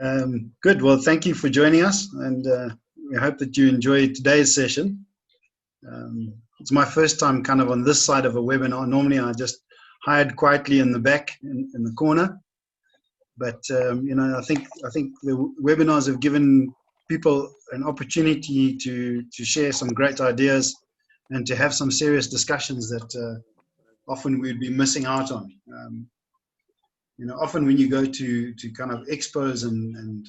Good. Well, thank you for joining us, and we hope that you enjoyed today's session. It's my first time kind of on this side of a webinar. Normally, I just hide quietly in the back, in the corner. But you know, I think the webinars have given people an opportunity to share some great ideas and to have some serious discussions that often we'd be missing out on. You know, often when you go to kind of expos and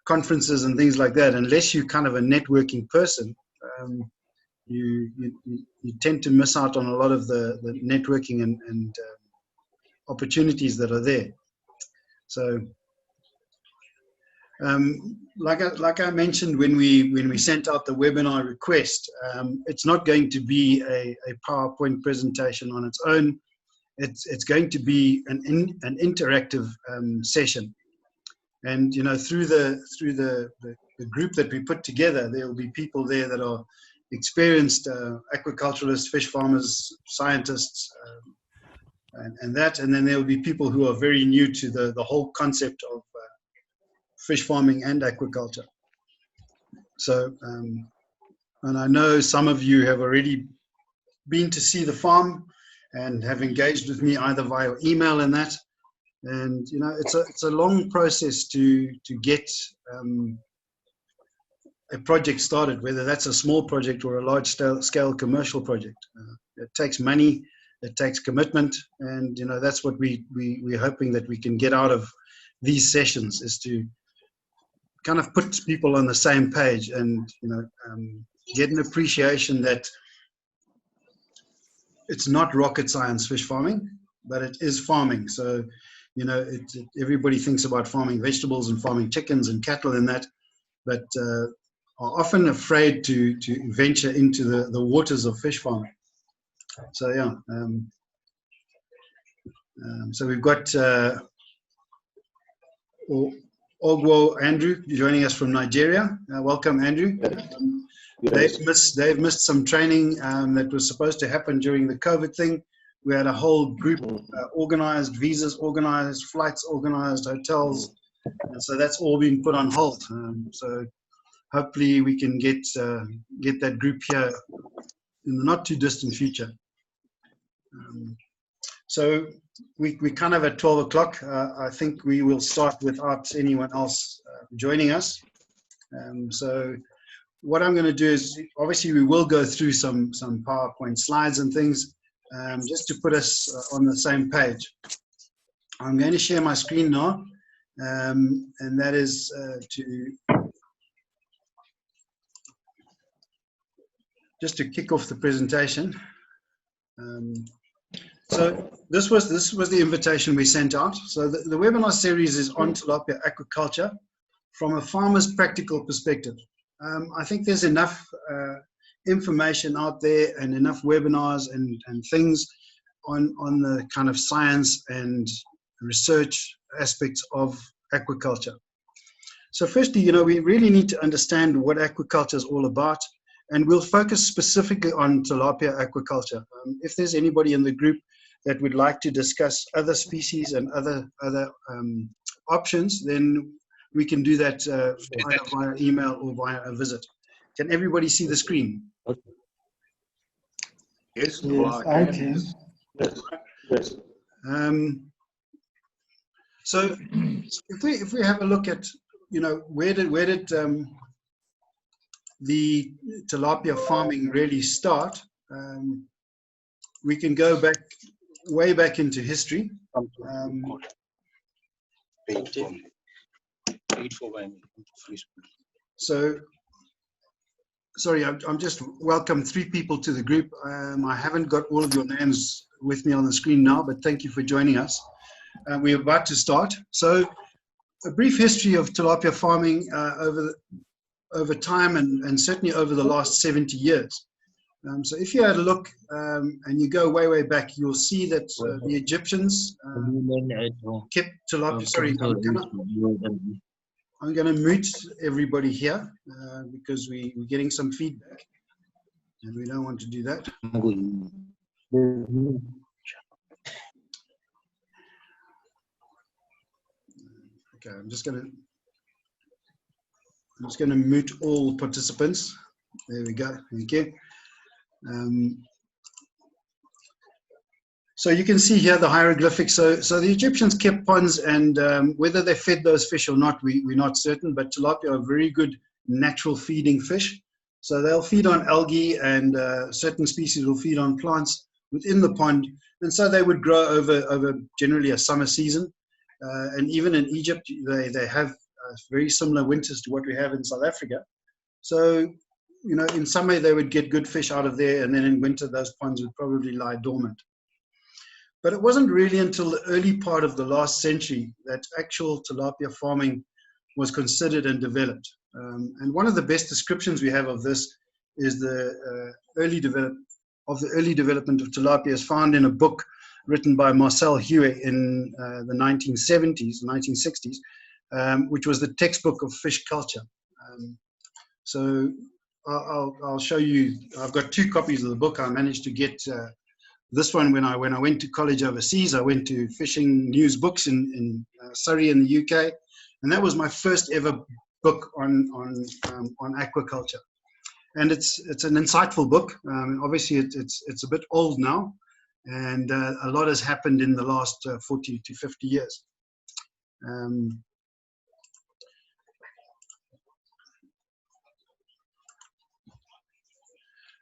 conferences and things like that, unless you're kind of a networking person, you tend to miss out on a lot of the networking and opportunities that are there. So, like I mentioned when we sent out the webinar request, it's not going to be a PowerPoint presentation on its own. It's going to be an interactive session, and you know, through the group that we put together, there will be people there that are experienced aquaculturists, fish farmers, scientists, and then there will be people who are very new to the whole concept of fish farming and aquaculture. So, and I know some of you have already been to see the farm and have engaged with me either via email and that. And you know, it's a long process to get a project started, whether that's a small project or a large scale commercial project. It takes money, it takes commitment, and you know, that's what we're hoping that we can get out of these sessions, is to kind of put people on the same page and you know, get an appreciation that it's not rocket science fish farming, but it is farming. So you know, everybody thinks about farming vegetables and farming chickens and cattle and that, but are often afraid to venture into the waters of fish farming. So yeah, so we've got Ogwo Andrew joining us from Nigeria. Welcome, Andrew. They've missed some training that was supposed to happen during the COVID thing. We had a whole group organized, visas organized, flights organized, hotels, and so that's all been put on hold. So hopefully we can get that group here in the not too distant future. So we kind of at 12 o'clock. I think we will start without anyone else joining us. So what I'm going to do is, obviously we will go through some PowerPoint slides and things, just to put us on the same page. I'm going to share my screen now, and that is just to kick off the presentation. So this was the invitation we sent out. So the webinar series is on tilapia aquaculture from a farmer's practical perspective. I think there's enough information out there and enough webinars and things on the kind of science and research aspects of aquaculture. So firstly, you know, we really need to understand what aquaculture is all about, and we'll focus specifically on tilapia aquaculture. If there's anybody in the group that would like to discuss other species and other options, then we can do that either via email or via a visit. Can everybody see the screen? Okay. Yes, I can. Yes. So if we have a look at, you know, where did the tilapia farming really start, we can go back way back into history. So sorry, I'm just welcome 3 people to the group. I haven't got all of your names with me on the screen now, but thank you for joining us. We're about to start. So a brief history of tilapia farming over time and certainly over the last 70 years. So if you had a look and you go way back, you'll see that the Egyptians kept tilapia. Sorry, I'm going to mute everybody here because we're getting some feedback and we don't want to do that. Okay, I'm just going to I'm just going to mute all participants. There we go. Thank you. So you can see here the hieroglyphics. So the Egyptians kept ponds, and whether they fed those fish or not, we're not certain. But tilapia are very good natural feeding fish. So they'll feed on algae, and certain species will feed on plants within the pond. And so they would grow over generally a summer season. And even in Egypt, they have very similar winters to what we have in South Africa. So, you know, in summer they would get good fish out of there, and then in winter those ponds would probably lie dormant. But it wasn't really until the early part of the last century that actual tilapia farming was considered and developed. And one of the best descriptions we have of this is the early development of tilapia is found in a book written by Marcel Huet in the 1960s, which was the textbook of fish culture. So I'll show you. I've got 2 copies of the book. I managed to get this one when I went to college overseas. I went to fishing news books in Surrey in the UK, and that was my first ever book on aquaculture. And it's an insightful book. Obviously, it's a bit old now, and a lot has happened in the last 40 to 50 years.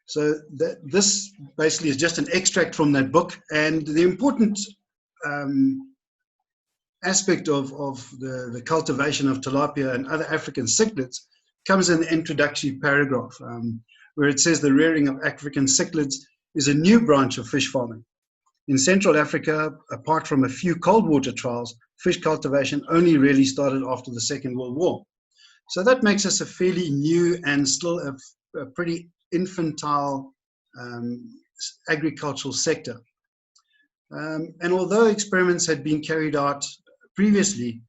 So this basically is just an extract from that book, and the important aspect of the cultivation of tilapia and other African cichlids comes in the introductory paragraph, where it says the rearing of African cichlids is a new branch of fish farming. In Central Africa, apart from a few cold water trials, fish cultivation only really started after the Second World War. So that makes us a fairly new and still a pretty infantile agricultural sector. And although experiments had been carried out previously,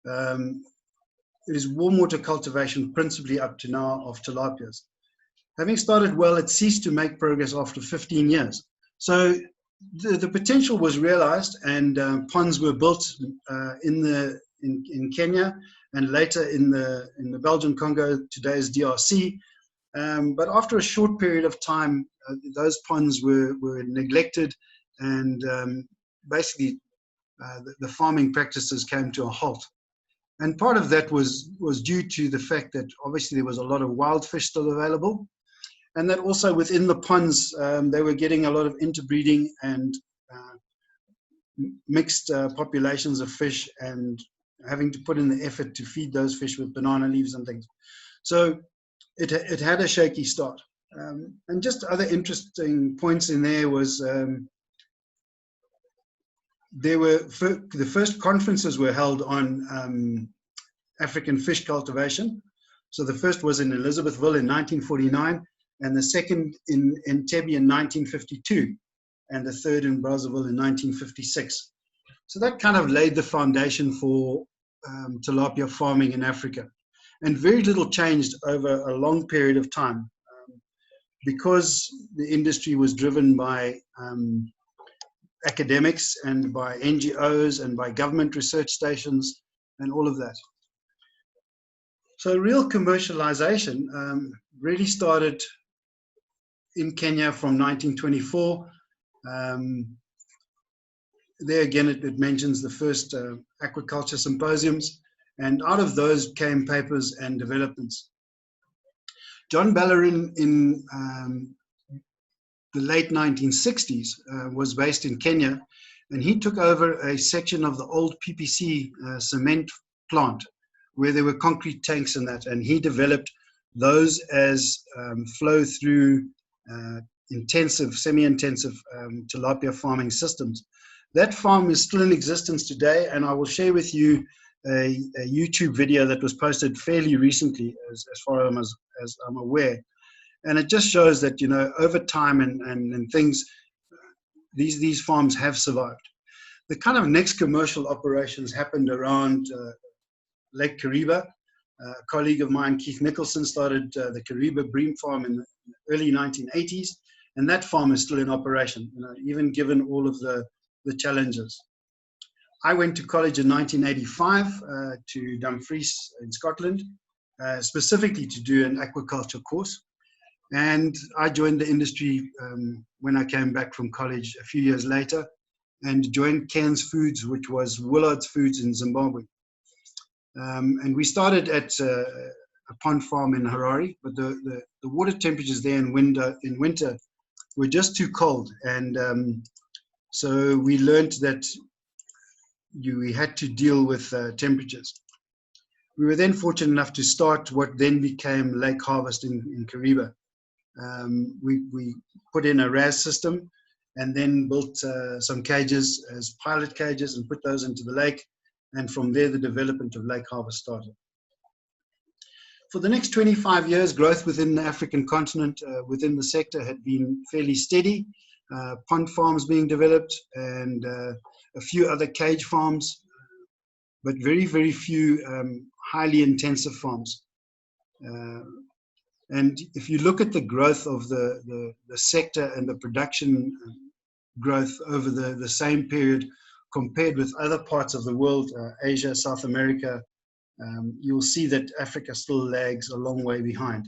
it is warm water cultivation principally up to now of tilapias. Having started well, it ceased to make progress after 15 years. So the potential was realized, and ponds were built in Kenya and later in the Belgian Congo, today's DRC. But after a short period of time, those ponds were neglected, and basically the farming practices came to a halt. And part of that was due to the fact that obviously there was a lot of wild fish still available, and that also within the ponds they were getting a lot of interbreeding and mixed populations of fish, and having to put in the effort to feed those fish with banana leaves and things. So it had a shaky start. And just other interesting points in there was the first conferences were held on African fish cultivation. So the first was in Elizabethville in 1949, and the second in Entebbe in 1952, and the third in Brazzaville in 1956. So that kind of laid the foundation for tilapia farming in Africa. And very little changed over a long period of time because the industry was driven by academics and by NGOs and by government research stations and all of that. So real commercialization really started in Kenya from 1924. There again, it mentions the first aquaculture symposiums, and out of those came papers and developments. John Ballerin in the late 1960s was based in Kenya, and he took over a section of the old PPC cement plant where there were concrete tanks in that, and he developed those as flow-through intensive, semi-intensive tilapia farming systems. That farm is still in existence today, and I will share with you a YouTube video that was posted fairly recently, as far as I'm aware. And it just shows that, you know, over time and things, these farms have survived. The kind of next commercial operations happened around Lake Kariba. A colleague of mine, Keith Nicholson, started the Kariba Bream Farm in the early 1980s, and that farm is still in operation, you know, even given all of the challenges. I went to college in 1985 to Dumfries in Scotland, specifically to do an aquaculture course. And I joined the industry when I came back from college a few years later, and joined Cairns Foods, which was Willard's Foods in Zimbabwe. And we started at a pond farm in Harare, but the water temperatures there in winter were just too cold. And so we learned that we had to deal with temperatures. We were then fortunate enough to start what then became Lake Harvest in Kariba. We put in a RAS system and then built some cages as pilot cages and put those into the lake. And from there, the development of Lake Harvest started. For the next 25 years, growth within the African continent, within the sector, had been fairly steady. Pond farms being developed and a few other cage farms, but very, very few highly intensive farms. And if you look at the growth of the sector and the production growth over the same period compared with other parts of the world, Asia, South America, you'll see that Africa still lags a long way behind.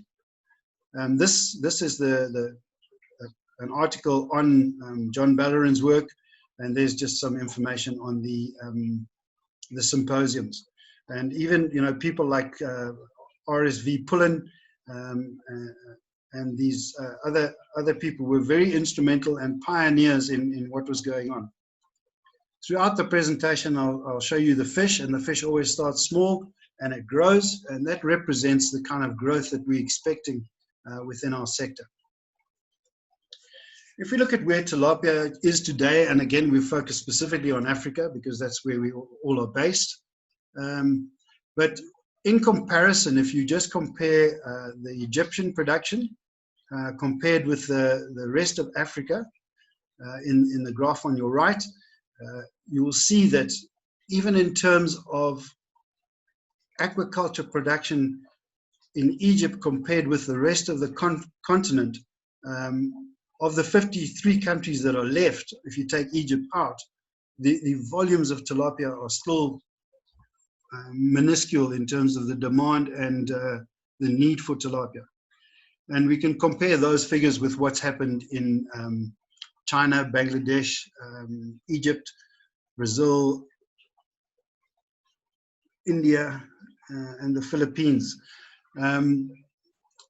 This is an article on John Ballarin's work, and there's just some information on the symposiums. And even, you know, people like RSV Pullen and these other people were very instrumental and pioneers in what was going on. Throughout the presentation, I'll show you the fish, and the fish always starts small and it grows, and that represents the kind of growth that we're expecting within our sector. If we look at where tilapia is today, and again, we focus specifically on Africa because that's where we all are based. But in comparison, if you just compare the Egyptian production compared with the rest of Africa, in the graph on your right, you will see that even in terms of aquaculture production in Egypt compared with the rest of the continent, of the 53 countries that are left, if you take Egypt out, the volumes of tilapia are still minuscule in terms of the demand and the need for tilapia. And we can compare those figures with what's happened in China, Bangladesh, Egypt, Brazil, India, and the Philippines.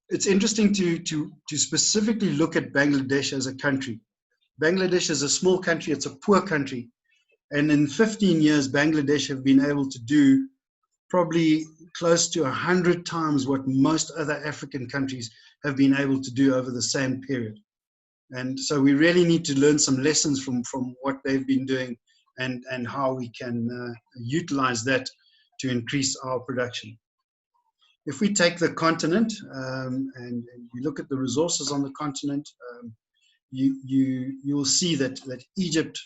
It's interesting to specifically look at Bangladesh as a country. Bangladesh is a small country, it's a poor country. And in 15 years, Bangladesh have been able to do probably close to 100 times what most other African countries have been able to do over the same period. And so we really need to learn some lessons from what they've been doing and how we can utilize that to increase our production. If we take the continent and you look at the resources on the continent, you'll see that Egypt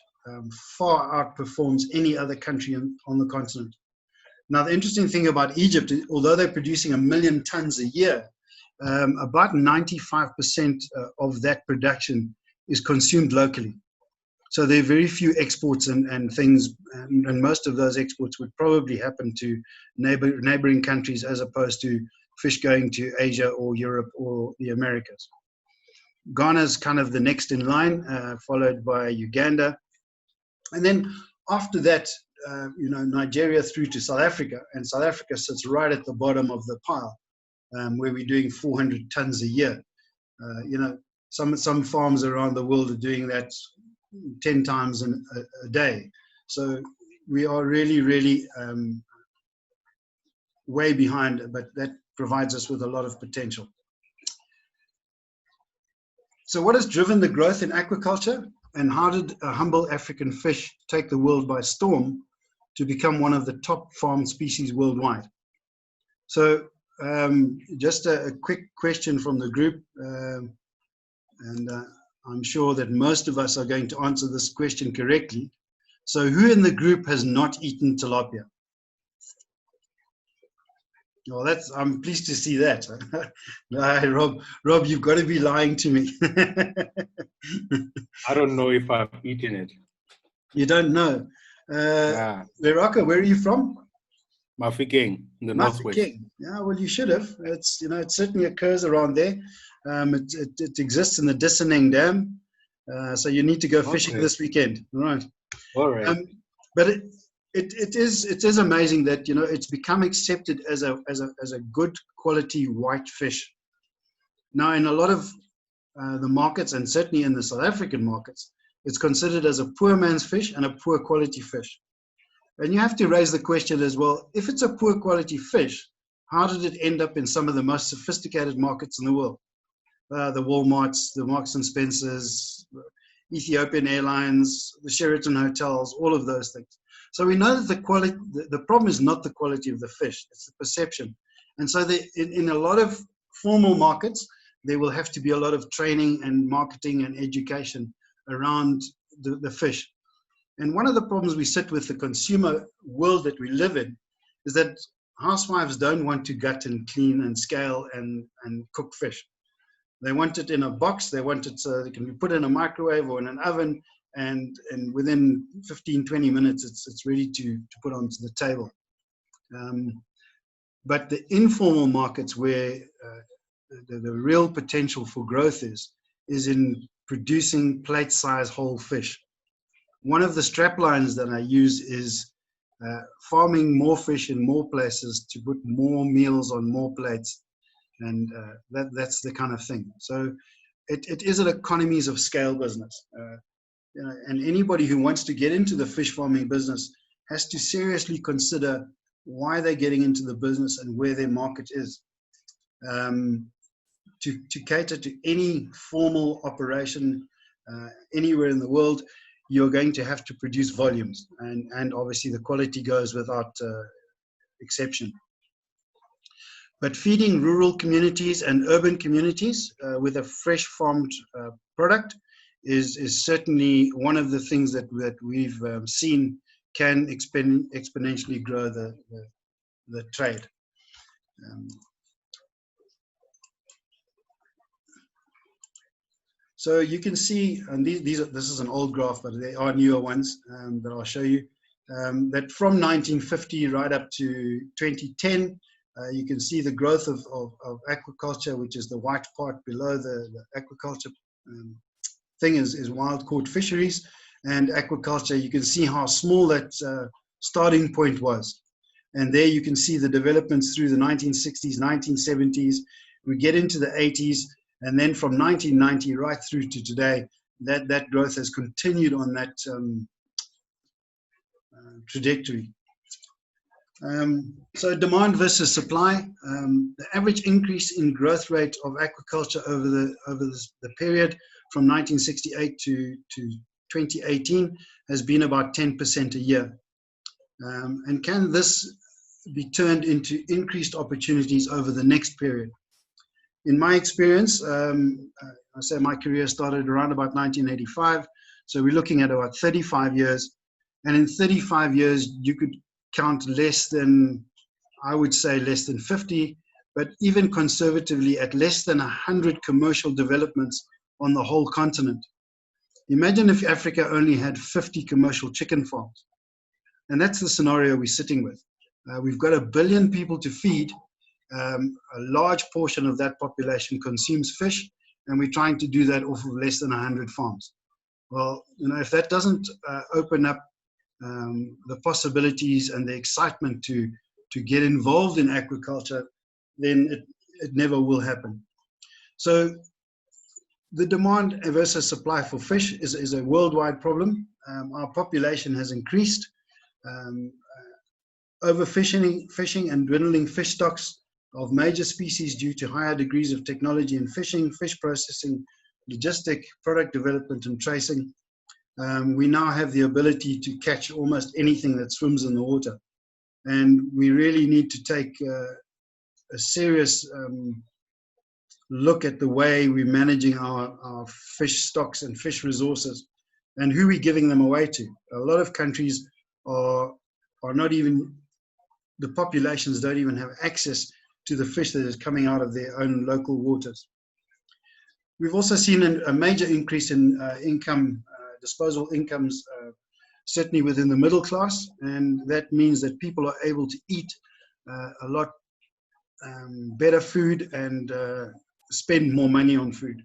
far outperforms any other country on the continent. Now, the interesting thing about Egypt, although they're producing 1 million tons a year, about 95% of that production is consumed locally. So there are very few exports and things, and most of those exports would probably happen to neighboring countries as opposed to fish going to Asia or Europe or the Americas. Ghana's kind of the next in line, followed by Uganda. And then after that, you know, Nigeria through to South Africa, and South Africa sits right at the bottom of the pile, where we're doing 400 tons a year. You know, some farms around the world are doing that 10 times a day. So we are really, really way behind, but that provides us with a lot of potential. So what has driven the growth in aquaculture, and how did a humble African fish take the world by storm to become one of the top farmed species worldwide? So just a quick question from the group, and I'm sure that most of us are going to answer this question correctly. So who in the group has not eaten tilapia? Well, I'm pleased to see that. No, Rob, you've got to be lying to me. I don't know if I've eaten it. You don't know? Yeah. Veraka, where are you from? Mafikeng in the northwest. King. Yeah, well, you should have. It's, you know, it certainly occurs around there. It exists in the Disseneng Dam. So you need to go fishing this weekend, right? All right. But it is amazing that, you know, it's become accepted as a good quality white fish. Now, in a lot of the markets, and certainly in the South African markets, it's considered as a poor man's fish and a poor quality fish. And you have to raise the question as well, if it's a poor quality fish, how did it end up in some of the most sophisticated markets in the world? The Walmarts, the Marks and Spencers, Ethiopian Airlines, the Sheraton hotels, all of those things. So we know that the problem is not the quality of the fish, it's the perception. And so in a lot of formal markets, there will have to be a lot of training and marketing and education around the fish. And one of the problems we sit with the consumer world that we live in is that housewives don't want to gut and clean and scale and cook fish. They want it in a box. They want it so it can be put in a microwave or in an oven, and within 15, 20 minutes, it's ready to put onto the table. But the informal markets where the real potential for growth is in producing plate-size whole fish. One of the strap lines that I use is farming more fish in more places to put more meals on more plates. And that's the kind of thing. So it is an economies of scale business. You know, and anybody who wants to get into the fish farming business has to seriously consider why they're getting into the business and where their market is. To cater to any formal operation anywhere in the world, you're going to have to produce volumes, and obviously the quality goes without exception. But feeding rural communities and urban communities with a fresh farmed product is certainly one of the things that we've seen can exponentially grow the trade. So you can see, and this is an old graph, but there are newer ones that I'll show you, that from 1950 right up to 2010, you can see the growth of aquaculture, which is the white part below the aquaculture thing is wild caught fisheries. And aquaculture, you can see how small that starting point was. And there you can see the developments through the 1960s, 1970s. We get into the 80s, and then from 1990 right through to today, that growth has continued on that trajectory. So demand versus supply, the average increase in growth rate of aquaculture over the period from 1968 to 2018 has been about 10% a year. And can this be turned into increased opportunities over the next period? In my experience, I say my career started around about 1985. So we're looking at about 35 years. And in 35 years, you could count less than, I would say less than 50, but even conservatively at less than 100 commercial developments on the whole continent. Imagine if Africa only had 50 commercial chicken farms. And that's the scenario we're sitting with. We've got 1 billion people to feed. A large portion of that population consumes fish, and we're trying to do that off of less than 100 farms. Well, you know, if that doesn't open up the possibilities and the excitement to get involved in aquaculture, then it never will happen. So the demand versus supply for fish is a worldwide problem. Our population has increased. Overfishing and dwindling fish stocks of major species due to higher degrees of technology in fishing, fish processing, logistic, product development and tracing. We now have the ability to catch almost anything that swims in the water. And we really need to take a serious look at the way we're managing our fish stocks and fish resources and who we're giving them away to. A lot of countries are not even, the populations don't even have access to the fish that is coming out of their own local waters. We've also seen a major increase in disposable incomes, certainly within the middle class, and that means that people are able to eat a lot better food and spend more money on food.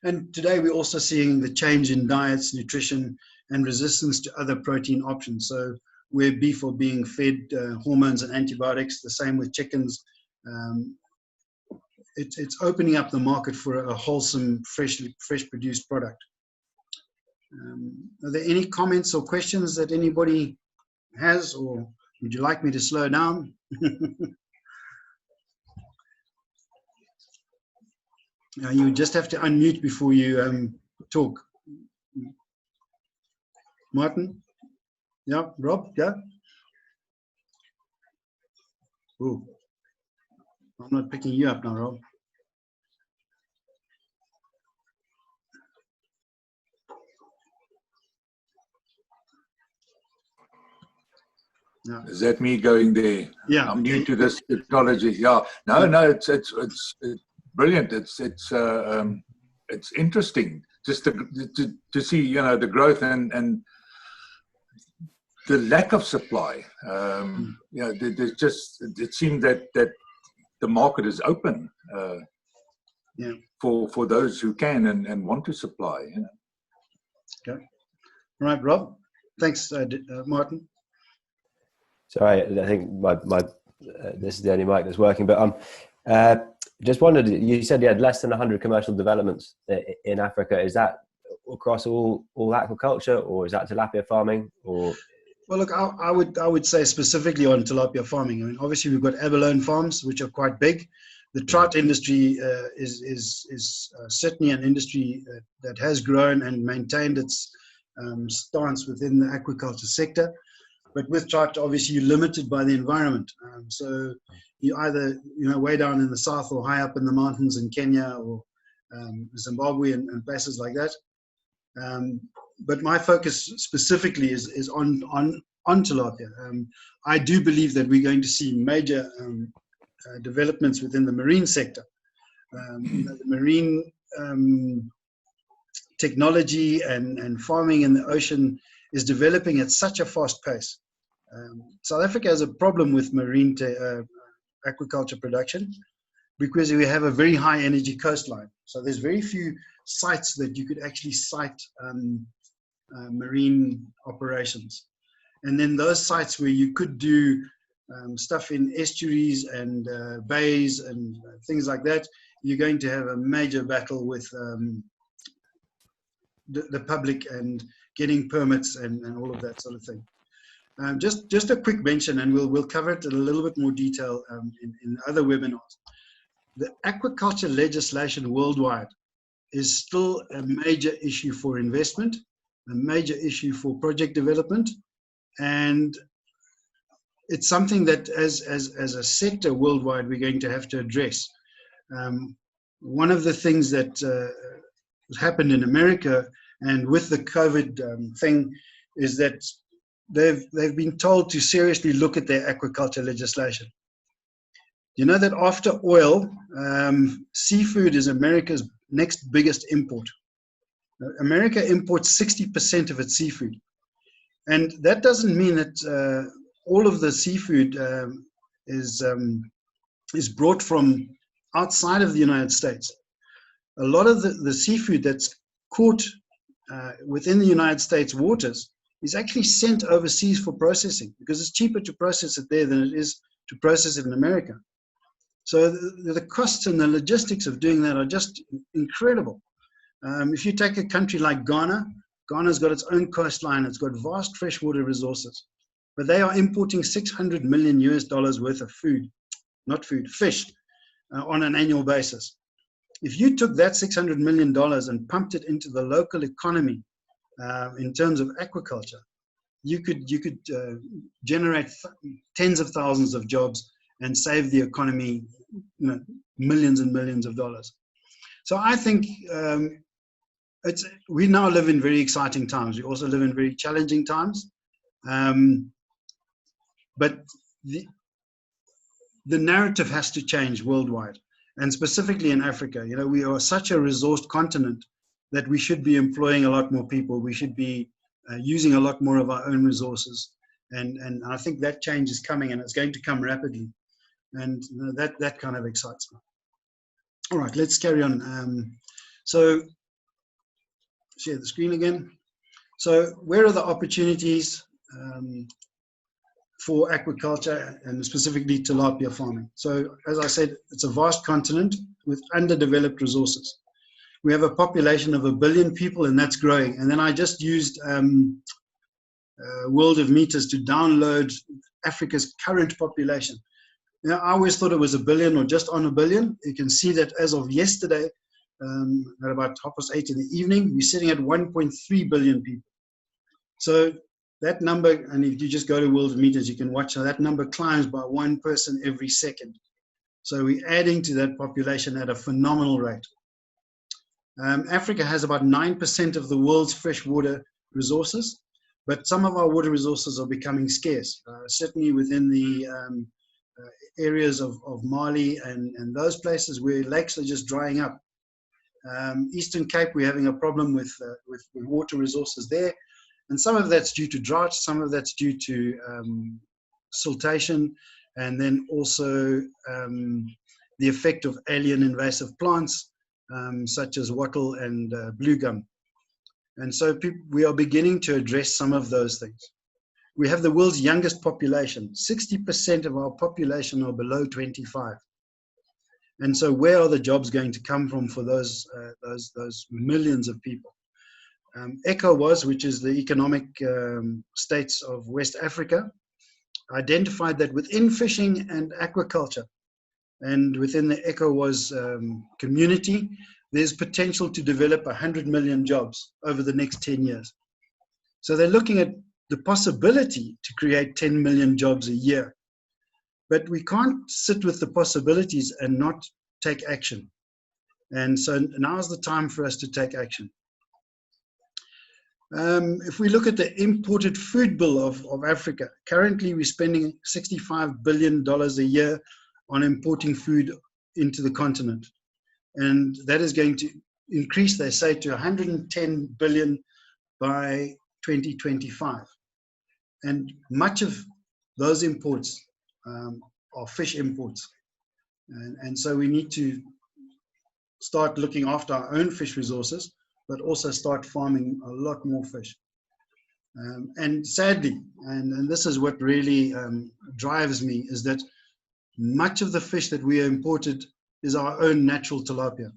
And today we're also seeing the change in diets, nutrition, and resistance to other protein options. So where beef are being fed hormones and antibiotics, the same with chickens. It's opening up the market for a wholesome, fresh produced product. Are there any comments or questions that anybody has, or would you like me to slow down? You just have to unmute before you talk. Martin? Yeah, Rob? Yeah? Oh, I'm not picking you up now, Rob. No. Is that me going there? Yeah. I'm new to this technology. Yeah. No, it's brilliant. It's interesting just to see, you know, the growth and the lack of supply. You know, there's just, it seems that the market is open for those who can and want to supply. You know. Okay. All right, Rob. Thanks, Martin. Sorry, I think my this is the only mic that's working. But just wondered, you said you had less than 100 commercial developments in Africa. Is that across all aquaculture, or is that tilapia farming? Or well, look, I would say specifically on tilapia farming. I mean, obviously we've got abalone farms, which are quite big. The trout industry is certainly an industry that has grown and maintained its stance within the aquaculture sector. But with trout, obviously, you're limited by the environment. So you either, you know, way down in the south or high up in the mountains in Kenya or Zimbabwe and places like that. But my focus specifically is on tilapia. I do believe that we're going to see major developments within the marine sector. You know, the marine technology and farming in the ocean is developing at such a fast pace. South Africa has a problem with marine aquaculture production because we have a very high energy coastline. So there's very few sites that you could actually site marine operations. And then those sites where you could do stuff in estuaries and bays and things like that, you're going to have a major battle with the public and getting permits and all of that sort of thing. Just a quick mention, and we'll cover it in a little bit more detail in other webinars. The aquaculture legislation worldwide is still a major issue for investment, a major issue for project development, and it's something that as a sector worldwide we're going to have to address. One of the things that happened in America and with the COVID thing is that they've been told to seriously look at their aquaculture legislation. You know that after oil, seafood is America's next biggest import. America imports 60% of its seafood. And that doesn't mean that all of the seafood is brought from outside of the United States. A lot of the seafood that's caught within the United States waters is actually sent overseas for processing because it's cheaper to process it there than it is to process it in America. So the costs and the logistics of doing that are just incredible. If you take a country like Ghana, Ghana's got its own coastline, it's got vast freshwater resources, but they are importing $600 million worth of fish on an annual basis. If you took that $600 million and pumped it into the local economy in terms of aquaculture, you could generate tens of thousands of jobs and save the economy, you know, millions and millions of dollars. So I think we now live in very exciting times. We also live in very challenging times. But the narrative has to change worldwide, and specifically in Africa. You know, we are such a resourced continent that we should be employing a lot more people. We should be using a lot more of our own resources. And I think that change is coming, and it's going to come rapidly. And that kind of excites me. All right, let's carry on. So share the screen again. So where are the opportunities for aquaculture and specifically tilapia farming? So as I said, it's a vast continent with underdeveloped resources. We have a population of 1 billion people, and that's growing. And then I just used World of Meters to download Africa's current population. Now, I always thought it was 1 billion or just on 1 billion. You can see that as of yesterday, at about 8:30 in the evening, we're sitting at 1.3 billion people. So that number, and if you just go to World of Meters, you can watch how that number climbs by 1 person every second. So we're adding to that population at a phenomenal rate. Africa has about 9% of the world's freshwater resources, but some of our water resources are becoming scarce, certainly within the areas of Mali and those places where lakes are just drying up. Eastern Cape, we're having a problem with water resources there. And some of that's due to drought, some of that's due to siltation, and then also the effect of alien invasive plants, such as wattle and blue gum. And so we are beginning to address some of those things. We have the world's youngest population. 60% of our population are below 25. And so where are the jobs going to come from for those millions of people? ECOWAS, which is the economic states of West Africa, identified that within fishing and aquaculture and within the ECOWAS community, there's potential to develop 100 million jobs over the next 10 years. So they're looking at the possibility to create 10 million jobs a year. But we can't sit with the possibilities and not take action. And so now's the time for us to take action. If we look at the imported food bill of Africa, currently we're spending $65 billion a year on importing food into the continent. And that is going to increase, they say, to 110 billion by 2025. And much of those imports are fish imports. And so we need to start looking after our own fish resources, but also start farming a lot more fish. And sadly, and this is what really drives me, is that much of the fish that we imported is our own natural tilapia.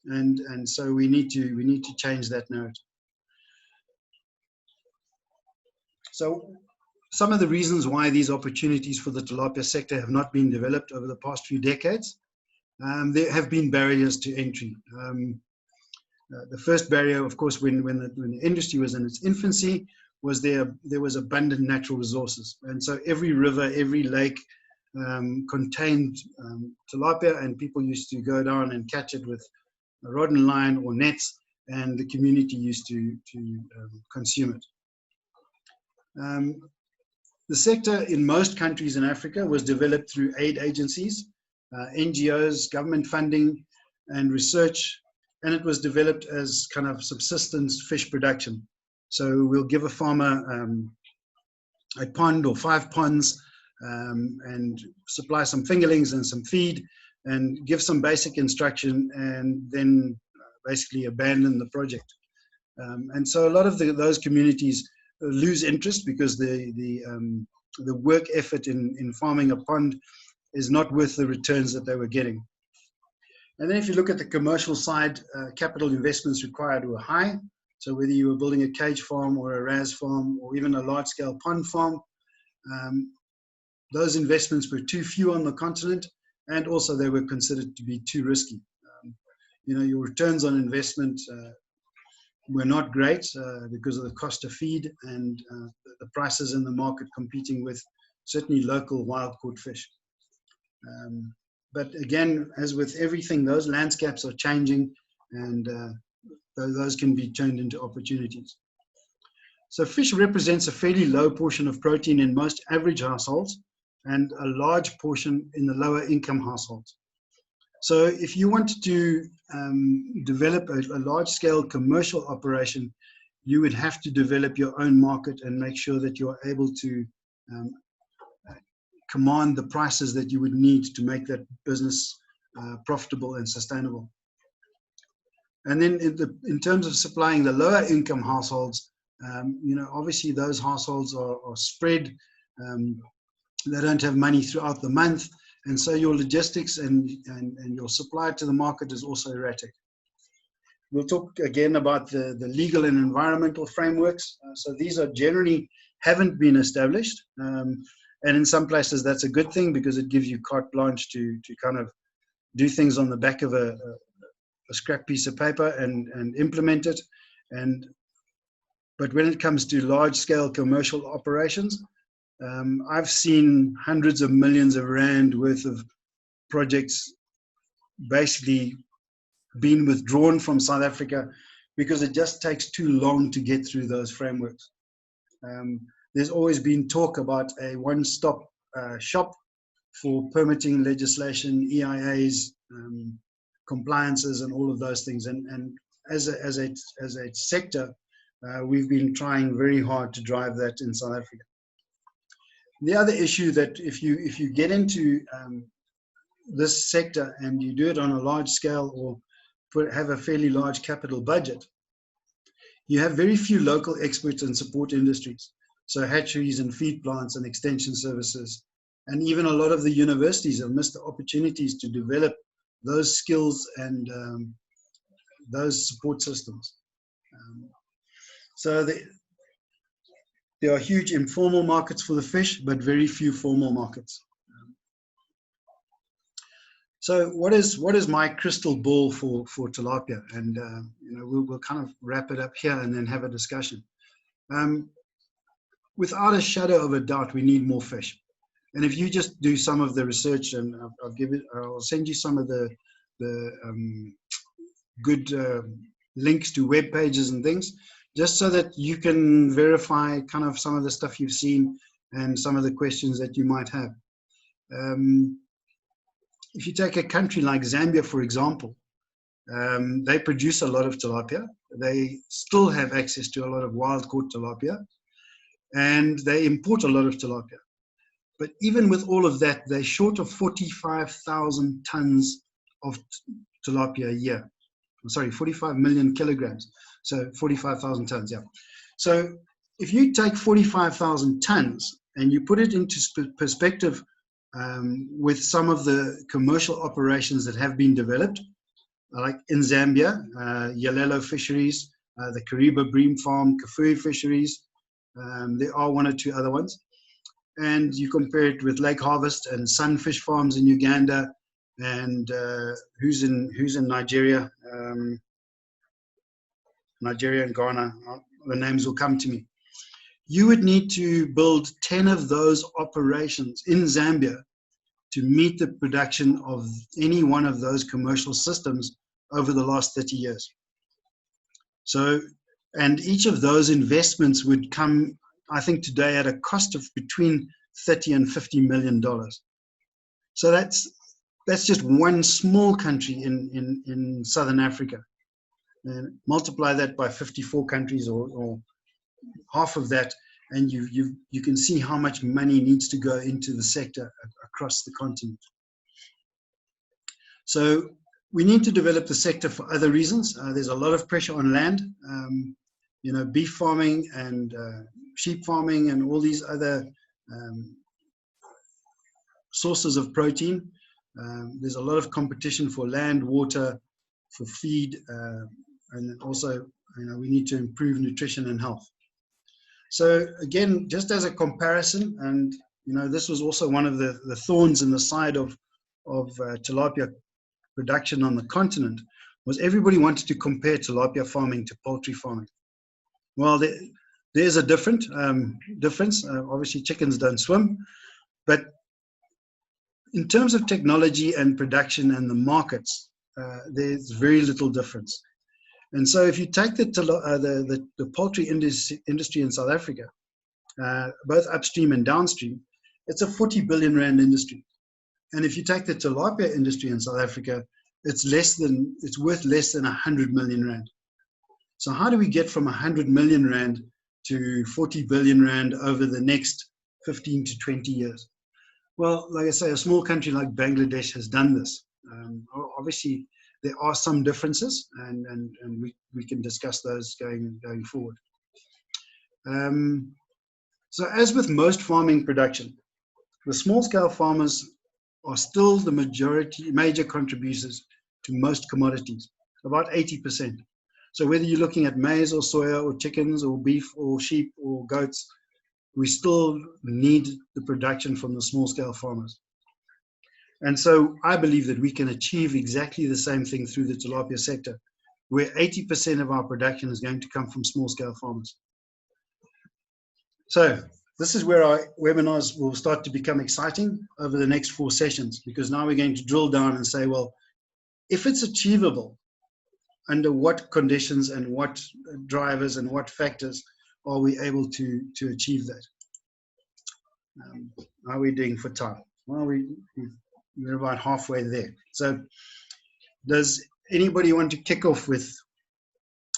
And so we need to change that narrative. So some of the reasons why these opportunities for the tilapia sector have not been developed over the past few decades, there have been barriers to entry. The first barrier, of course, when the industry was in its infancy, was there was abundant natural resources. And so every river, every lake contained tilapia, and people used to go down and catch it with a rod and line or nets, and the community used to consume it. The sector in most countries in Africa was developed through aid agencies, NGOs, government funding, and research, and it was developed as kind of subsistence fish production. So we'll give a farmer a pond or 5 ponds and supply some fingerlings and some feed and give some basic instruction, and then basically abandon the project. And so a lot of those communities lose interest because the work effort in farming a pond is not worth the returns that they were getting. And then if you look at the commercial side, capital investments required were high. So whether you were building a cage farm or a RAS farm or even a large-scale pond farm, those investments were too few on the continent, and also they were considered to be too risky. Your returns on investment were not great because of the cost of feed and the prices in the market competing with certainly local wild-caught fish. But again, as with everything, those landscapes are changing, and those can be turned into opportunities. So fish represents a fairly low portion of protein in most average households and a large portion in the lower income households. So if you want to develop a large-scale commercial operation, you would have to develop your own market and make sure that you're able to command the prices that you would need to make that business profitable and sustainable. And then in terms of supplying the lower income households, obviously those households are spread. They don't have money throughout the month. And so your logistics and your supply to the market is also erratic. We'll talk again about the legal and environmental frameworks. So these are generally haven't been established. And in some places that's a good thing because it gives you carte blanche to kind of do things on the back of a scrap piece of paper and implement it. But when it comes to large scale commercial operations, I've seen hundreds of millions of rand worth of projects basically being withdrawn from South Africa because it just takes too long to get through those frameworks. There's always been talk about a one-stop shop for permitting legislation, EIAs, compliances, and all of those things. And as a sector, we've been trying very hard to drive that in South Africa. The other issue that if you get into this sector and you do it on a large scale or have a fairly large capital budget, you have very few local experts and support industries. So hatcheries and feed plants and extension services, and even a lot of the universities have missed the opportunities to develop those skills and those support systems. So there are huge informal markets for the fish, but very few formal markets. So what is my crystal ball for tilapia? And we'll kind of wrap it up here and then have a discussion. Without a shadow of a doubt, we need more fish. And if you just do some of the research, and I'll send you some of the good links to web pages and things, just so that you can verify kind of some of the stuff you've seen and some of the questions that you might have. If you take a country like Zambia, for example, they produce a lot of tilapia. They still have access to a lot of wild-caught tilapia, and they import a lot of tilapia. But even with all of that, they're short of 45,000 tons of tilapia a year. Sorry, 45 million kilograms. So 45,000 tons, yeah. So if you take 45,000 tons and you put it into perspective with some of the commercial operations that have been developed, like in Zambia, Yalelo Fisheries, the Kariba Bream Farm, Kafui Fisheries, there are one or two other ones. And you compare it with Lake Harvest and Sunfish Farms in Uganda, and who's in Nigeria, Nigeria and Ghana, the names will come to me. You would need to build 10 of those operations in Zambia to meet the production of any one of those commercial systems over the last 30 years. So, and each of those investments would come, I think today, at a cost of between $30 and $50 million. So that's just one small country in Southern Africa. And multiply that by 54 countries or half of that, and you can see how much money needs to go into the sector across the continent. So we need to develop the sector for other reasons. There's a lot of pressure on land, beef farming and sheep farming and all these other sources of protein. There's a lot of competition for land, water, for feed, and also we need to improve nutrition and health. So again, just as a comparison, and this was also one of the thorns in the side of tilapia production on the continent, was everybody wanted to compare tilapia farming to poultry farming. Well, there's a difference. Obviously, chickens don't swim, but in terms of technology and production and the markets, there's very little difference. And so if you take the poultry industry in South Africa, both upstream and downstream, it's a 40 billion rand industry. And if you take the tilapia industry in South Africa, it's worth less than 100 million rand. So how do we get from 100 million rand to 40 billion rand over the next 15 to 20 years? Well, like I say, a small country like Bangladesh has done this. Obviously, there are some differences, and we can discuss those going forward. So as with most farming production, the small-scale farmers are still the major contributors to most commodities, about 80%. So whether you're looking at maize or soya or chickens or beef or sheep or goats, we still need the production from the small-scale farmers. And so I believe that we can achieve exactly the same thing through the tilapia sector, where 80% of our production is going to come from small-scale farmers. So this is where our webinars will start to become exciting over the next 4 sessions, because now we're going to drill down and say, well, if it's achievable, under what conditions and what drivers and what factors are we able to achieve that? How are we doing for time? Well, we're about halfway there. So does anybody want to kick off with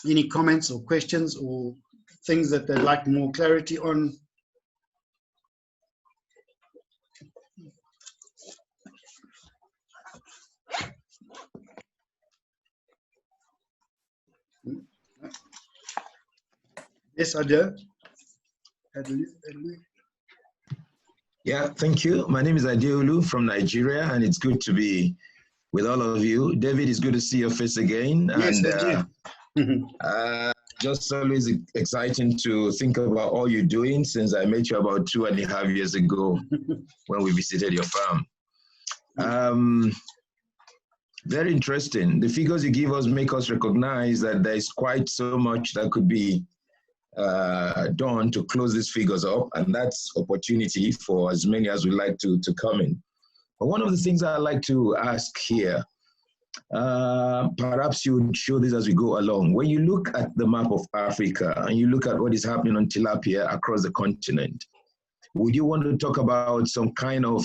any comments or questions or things that they'd like more clarity on? Yes, I do. Yeah, thank you. My name is Adeolu from Nigeria, and it's good to be with all of you. David, it's good to see your face again. Yes, and just always exciting to think about all you're doing since I met you about 2.5 years ago when we visited your farm. Very interesting. The figures you give us make us recognize that there is quite so much that could be done to close these figures up, and that's opportunity for as many as we like to come in. But one of the things I'd like to ask here, perhaps you would show this as we go along. When you look at the map of Africa and you look at what is happening on tilapia across the continent, would you want to talk about some kind of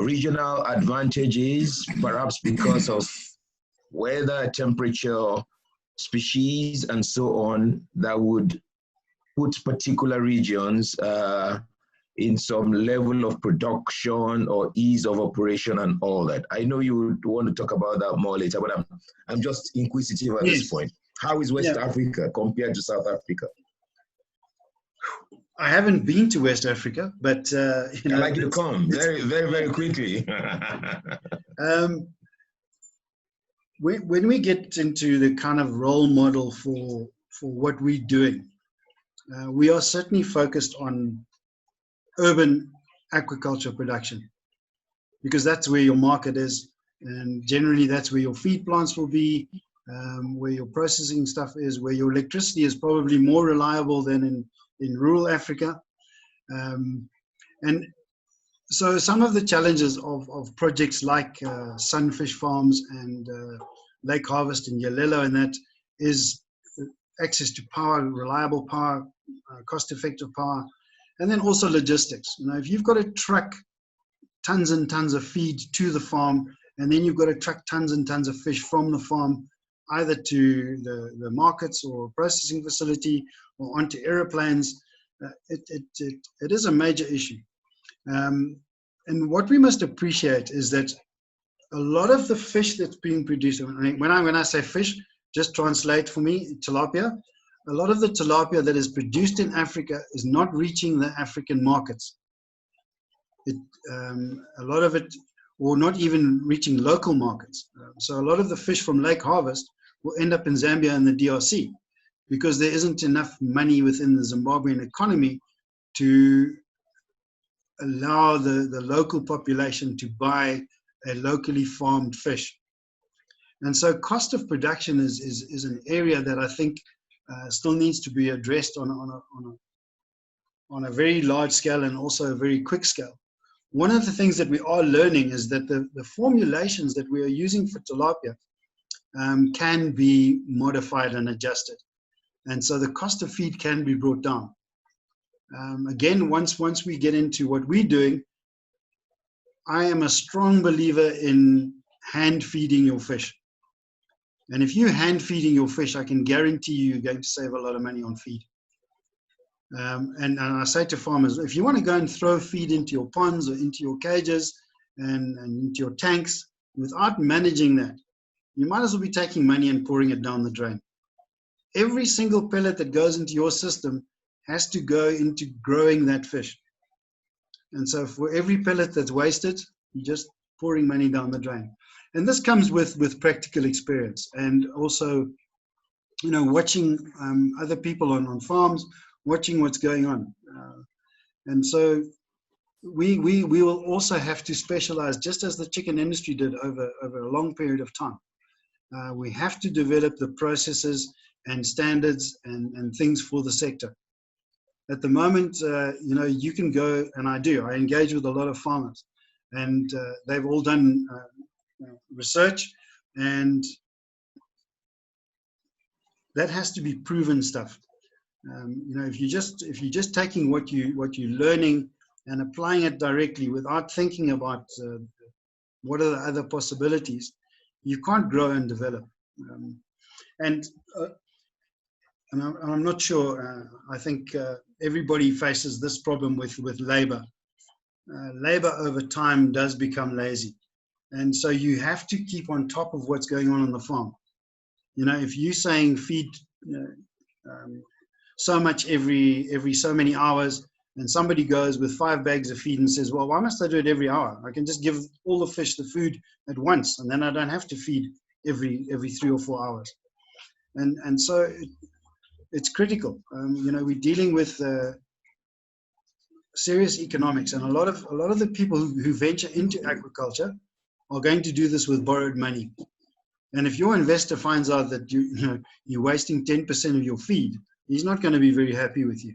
regional advantages, perhaps because of weather, temperature, species, and so on, that would put particular regions in some level of production or ease of operation and all that? I know you would want to talk about that more later, but I'm just inquisitive at this point. How is West Africa compared to South Africa? I haven't been to West Africa, but I'd like you to come very, very, very quickly. When we get into the kind of role model for what we're doing, we are certainly focused on urban aquaculture production, because that's where your market is, and generally that's where your feed plants will be, where your processing stuff is, where your electricity is probably more reliable than in rural Africa. And so some of the challenges of projects like sunfish farms and lake harvest in Yalelo, and that is access to power, reliable power, cost-effective power, and then also logistics. You know, if you've got to truck tons and tons of feed to the farm, and then you've got to truck tons and tons of fish from the farm either to the markets or processing facility or onto aeroplanes, it is a major issue. And what we must appreciate is that a lot of the fish that's being produced, when I say fish, just translate for me, tilapia. A lot of the tilapia that is produced in Africa is not reaching the African markets. A lot of it, or not even reaching local markets. So a lot of the fish from lake harvest will end up in Zambia and the DRC, because there isn't enough money within the Zimbabwean economy to allow the local population to buy a locally farmed fish. And so cost of production is an area that I think still needs to be addressed on a very large scale and also a very quick scale. One of the things that we are learning is that the formulations that we are using for tilapia can be modified and adjusted. And so the cost of feed can be brought down. Again, once we get into what we're doing, I am a strong believer in hand feeding your fish. And if you're hand feeding your fish, I can guarantee you're going to save a lot of money on feed. And I say to farmers, if you want to go and throw feed into your ponds or into your cages and into your tanks without managing that, you might as well be taking money and pouring it down the drain. Every single pellet that goes into your system has to go into growing that fish. And so for every pellet that's wasted, you're just pouring money down the drain. And this comes with practical experience, and also, you know, watching other people on farms, watching what's going on. And so we will also have to specialize, just as the chicken industry did over a long period of time. We have to develop the processes and standards and things for the sector. At the moment, you know, you can go, and I engage with a lot of farmers, and they've all done research, and that has to be proven stuff. You know, if you're just taking what you're learning and applying it directly without thinking about what are the other possibilities, you can't grow and develop. And I'm not sure. I think everybody faces this problem with labor. Labor over time does become lazy, and so you have to keep on top of what's going on the farm. You know, if you're saying feed so much every so many hours, and somebody goes with 5 bags of feed and says, well, why must I do it every hour? I can just give all the fish the food at once, and then I don't have to feed every 3 or 4 hours. And so it's critical. You know, we're dealing with serious economics, and a lot of the people who venture into agriculture are going to do this with borrowed money. And if your investor finds out that you're wasting 10% of your feed, he's not going to be very happy with you,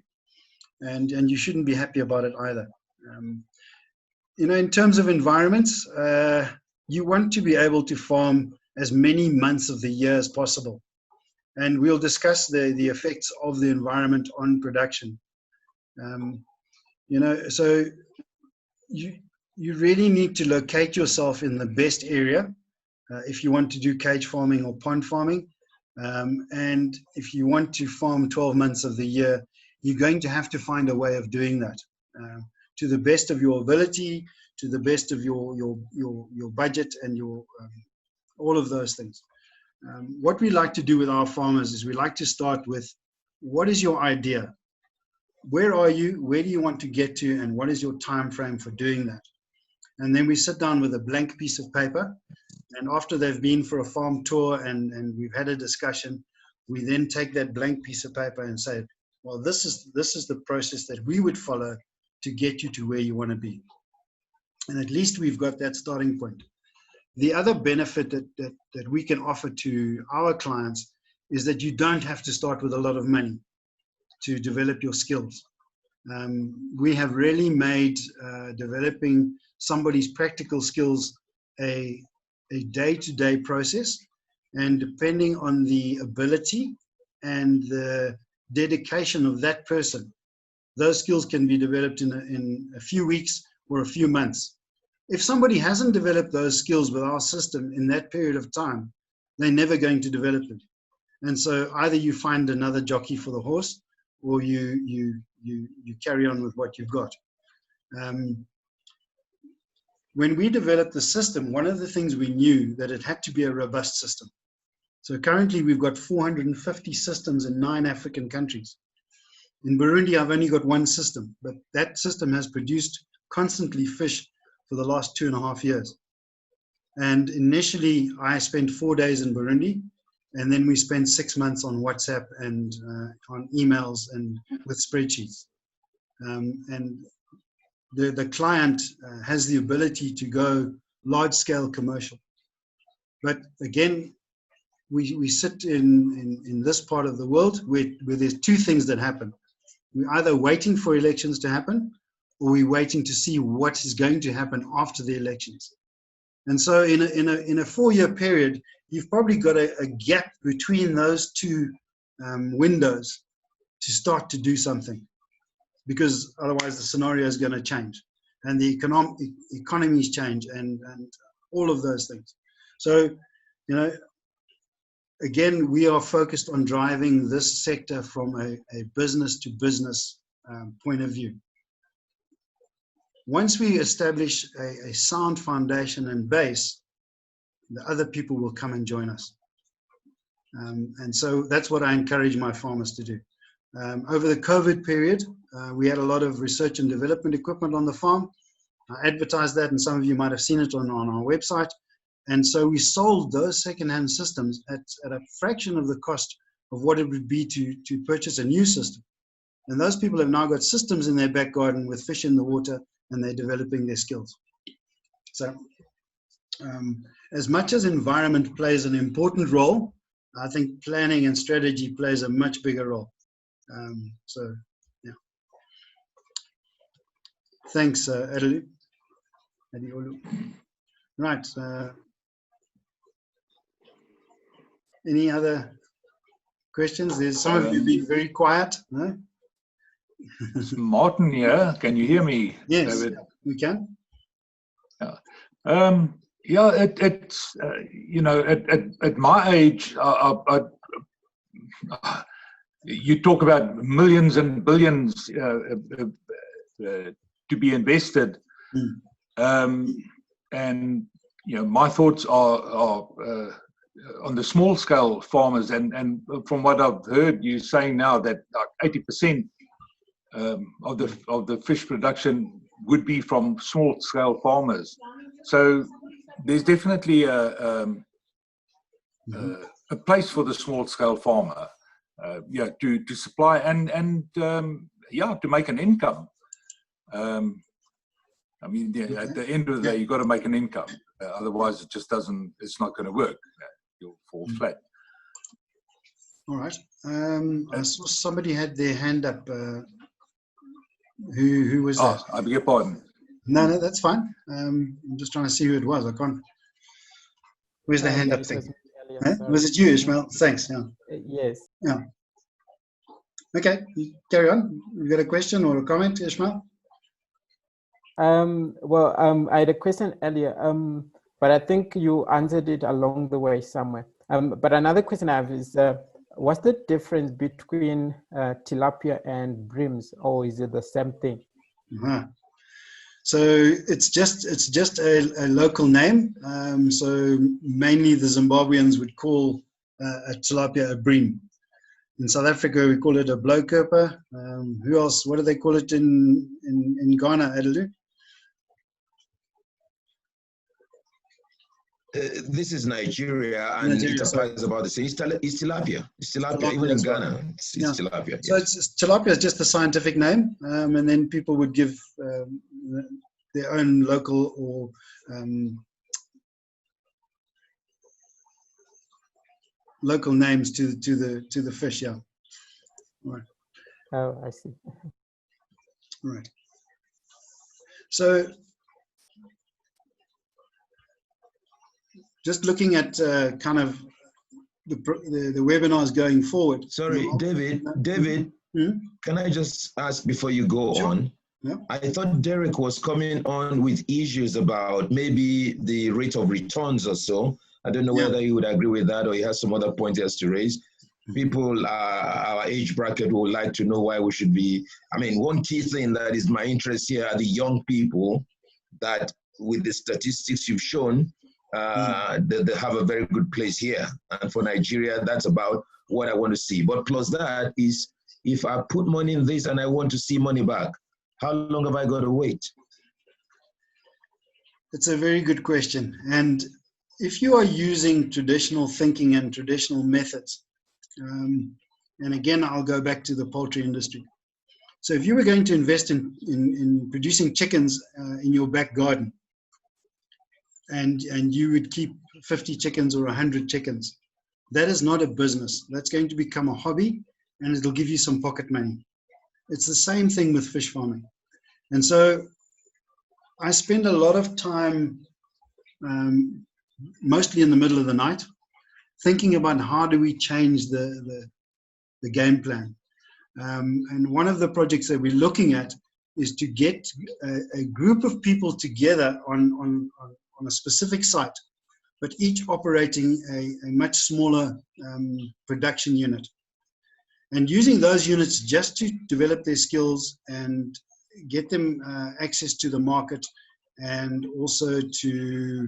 and you shouldn't be happy about it either. You know, in terms of environments, you want to be able to farm as many months of the year as possible, and we'll discuss the effects of the environment on production. You know, so you really need to locate yourself in the best area if you want to do cage farming or pond farming. And if you want to farm 12 months of the year, you're going to have to find a way of doing that to the best of your ability, to the best of your budget and your all of those things. What we like to do with our farmers is we like to start with, what is your idea? Where are you? Where do you want to get to? And what is your time frame for doing that? And then we sit down with a blank piece of paper. And after they've been for a farm tour and we've had a discussion, we then take that blank piece of paper and say, well, this is the process that we would follow to get you to where you want to be. And at least we've got that starting point. The other benefit that we can offer to our clients is that you don't have to start with a lot of money to develop your skills. We have really made developing somebody's practical skills a day-to-day process, and depending on the ability and the dedication of that person, those skills can be developed in a few weeks or a few months. If somebody hasn't developed those skills with our system in that period of time, they're never going to develop it. And so either you find another jockey for the horse, or you carry on with what you've got. When we developed the system, one of the things we knew that it had to be a robust system. So currently we've got 450 systems in 9 African countries. In Burundi, I've only got 1 system, but that system has produced constantly fish for the last 2.5 years. And initially I spent 4 days in Burundi, and then we spent 6 months on WhatsApp and on emails and with spreadsheets. And the client has the ability to go large-scale commercial. But again, we sit in this part of the world where there's 2 things that happen. We're either waiting for elections to happen, or we're waiting to see what is going to happen after the elections. And so in a 4-year period, you've probably got a gap between those 2 windows to start to do something, because otherwise the scenario is going to change, and the economies change, and all of those things. So, you know, again, we are focused on driving this sector from a business-to-business point of view. Once we establish a sound foundation and base, the other people will come and join us. And so that's what I encourage my farmers to do. Over the COVID period, we had a lot of research and development equipment on the farm. I advertised that, and some of you might have seen it on our website. And so we sold those second-hand systems at a fraction of the cost of what it would be to purchase a new system. And those people have now got systems in their back garden with fish in the water, and they're developing their skills. So as much as environment plays an important role, I think planning and strategy plays a much bigger role. So, yeah. Thanks, Adelu. Right. Any other questions? There's some of you being very quiet. No? Martin here. Can you hear me? Yes, David? we can. Yeah. Yeah, it's you know, at my age, you talk about millions and billions to be invested, and you know, my thoughts are on the small scale farmers, and from what I've heard you saying now, that like 80% of the fish production would be from small scale farmers. So there's definitely a place for the small scale farmer, yeah, to supply and yeah, to make an income. I mean, yeah, at the end of the day, you've got to make an income. Otherwise, it just doesn't. It's not going to work. You'll fall flat. All right. I saw somebody had their hand up. Who was that? I beg your pardon. No, that's fine. I'm just trying to see who it was. I can't. Where's the hand up thing? Was it you, Ishmael? Thanks. Yeah. Yes. Yeah. Okay, carry on. You got a question or a comment, Ishmael? Well, I had a question earlier, but I think you answered it along the way somewhere. But another question I have is, what's the difference between tilapia and brims, or is it the same thing? So it's just a local name. So mainly the Zimbabweans would call a tilapia a bream. In South Africa, we call it a blowkerper. Who else? What do they call it in Ghana, Adelu? This is Nigeria, and it applies about the same. It's tilapia. It's tilapia. Even in Ghana, it's tilapia. So tilapia is just the scientific name, and then people would give their own local or local names to the fish. Yeah. All right. Oh, I see. All right. So just looking at kind of the webinars going forward. Sorry, David, can I just ask before you go on? Yeah. I thought Derek was coming on with issues about maybe the rate of returns or so. I don't know whether he would agree with that or he has some other points he has to raise. People, our age bracket would like to know why we should be. I mean, one key thing that is my interest here are the young people that, with the statistics you've shown, they have a very good place here. And for Nigeria, that's about what I want to see. But plus that is, if I put money in this and I want to see money back, how long have I got to wait? It's a very good question. And if you are using traditional thinking and traditional methods, and again, I'll go back to the poultry industry. So if you were going to invest in producing chickens in your back garden, and you would keep 50 chickens or 100 chickens, that is not a business. That's going to become a hobby, and it'll give you some pocket money. It's the same thing with fish farming. And so I spend a lot of time, mostly in the middle of the night, thinking about how do we change the game plan. And one of the projects that we're looking at is to get a group of people together on a specific site but each operating a much smaller production unit. And using those units just to develop their skills and get them access to the market, and also to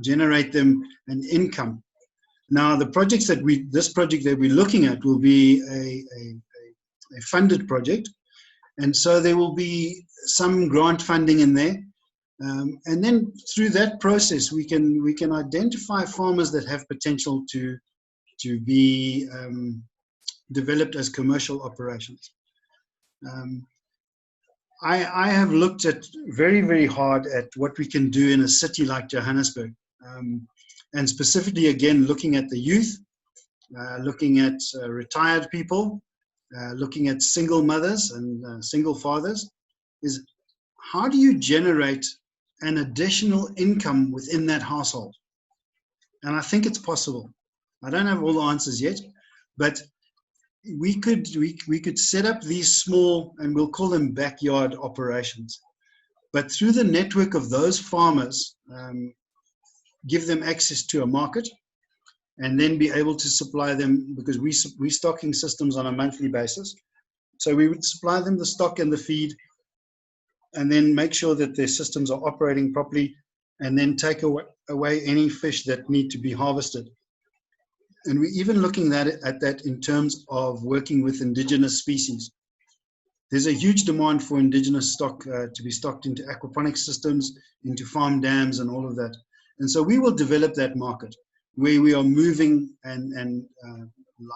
generate them an income. Now, the projects that this project that we're looking at will be a funded project, and so there will be some grant funding in there, and then through that process we can identify farmers that have potential to be developed as commercial operations. I have looked at very hard at what we can do in a city like Johannesburg, and specifically again looking at the youth, looking at retired people, looking at single mothers and single fathers, is how do you generate an additional income within that household? And I think it's possible. I don't have all the answers yet, but we could set up these small, and we'll call them backyard operations, but through the network of those farmers, give them access to a market, and then be able to supply them, because we're stocking systems on a monthly basis. So we would supply them the stock and the feed, and then make sure that their systems are operating properly, and then take away any fish that need to be harvested. And we're even looking at that in terms of working with indigenous species. There's a huge demand for indigenous stock to be stocked into aquaponics systems, into farm dams and all of that. And so we will develop that market where we are moving and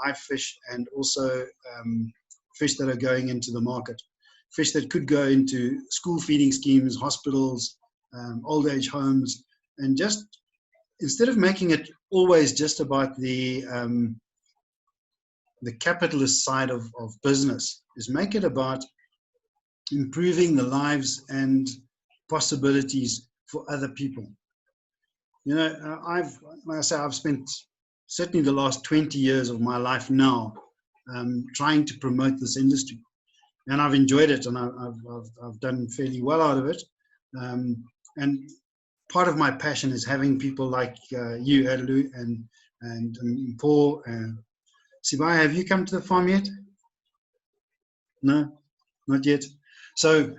live fish, and also fish that are going into the market. Fish that could go into school feeding schemes, hospitals, old age homes, and just instead of making it always just about the capitalist side of business, is make it about improving the lives and possibilities for other people. You know, like I say, I've spent certainly the last 20 years of my life now trying to promote this industry, and I've enjoyed it, and I've done fairly well out of it. And part of my passion is having people like you, Adelu, and Paul, and Sibaya. Have you come to the farm yet? No, not yet. So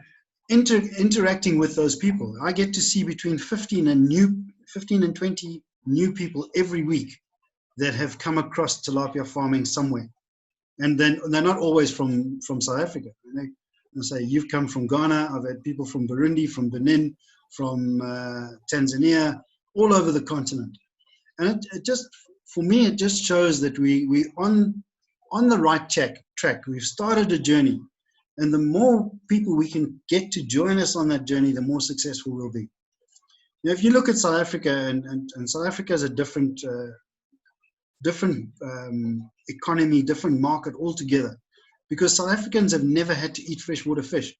interacting with those people, I get to see between 15 and 20 new people every week that have come across tilapia farming somewhere. And then they're not always from South Africa. They say, you've come from Ghana. I've had people from Burundi, from Benin, from Tanzania, all over the continent. And it just, for me, it just shows that we're on the right track. We've started a journey. And the more people we can get to join us on that journey, the more successful we'll be. Now, if you look at South Africa, and South Africa is a different economy, different market altogether, because South Africans have never had to eat freshwater fish.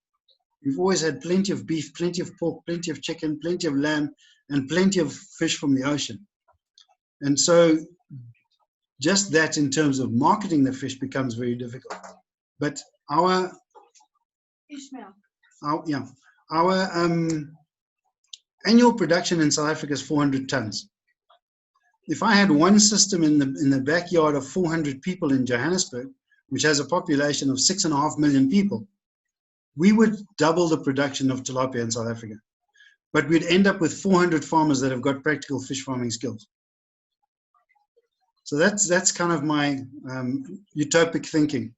We've always had plenty of beef, plenty of pork, plenty of chicken, plenty of lamb, and plenty of fish from the ocean. And so just that in terms of marketing the fish becomes very difficult. But our annual production in South Africa is 400 tons. If I had one system in the backyard of 400 people in Johannesburg, which has a population of 6.5 million people, we would double the production of tilapia in South Africa. But we'd end up with 400 farmers that have got practical fish farming skills. So that's kind of my utopic thinking.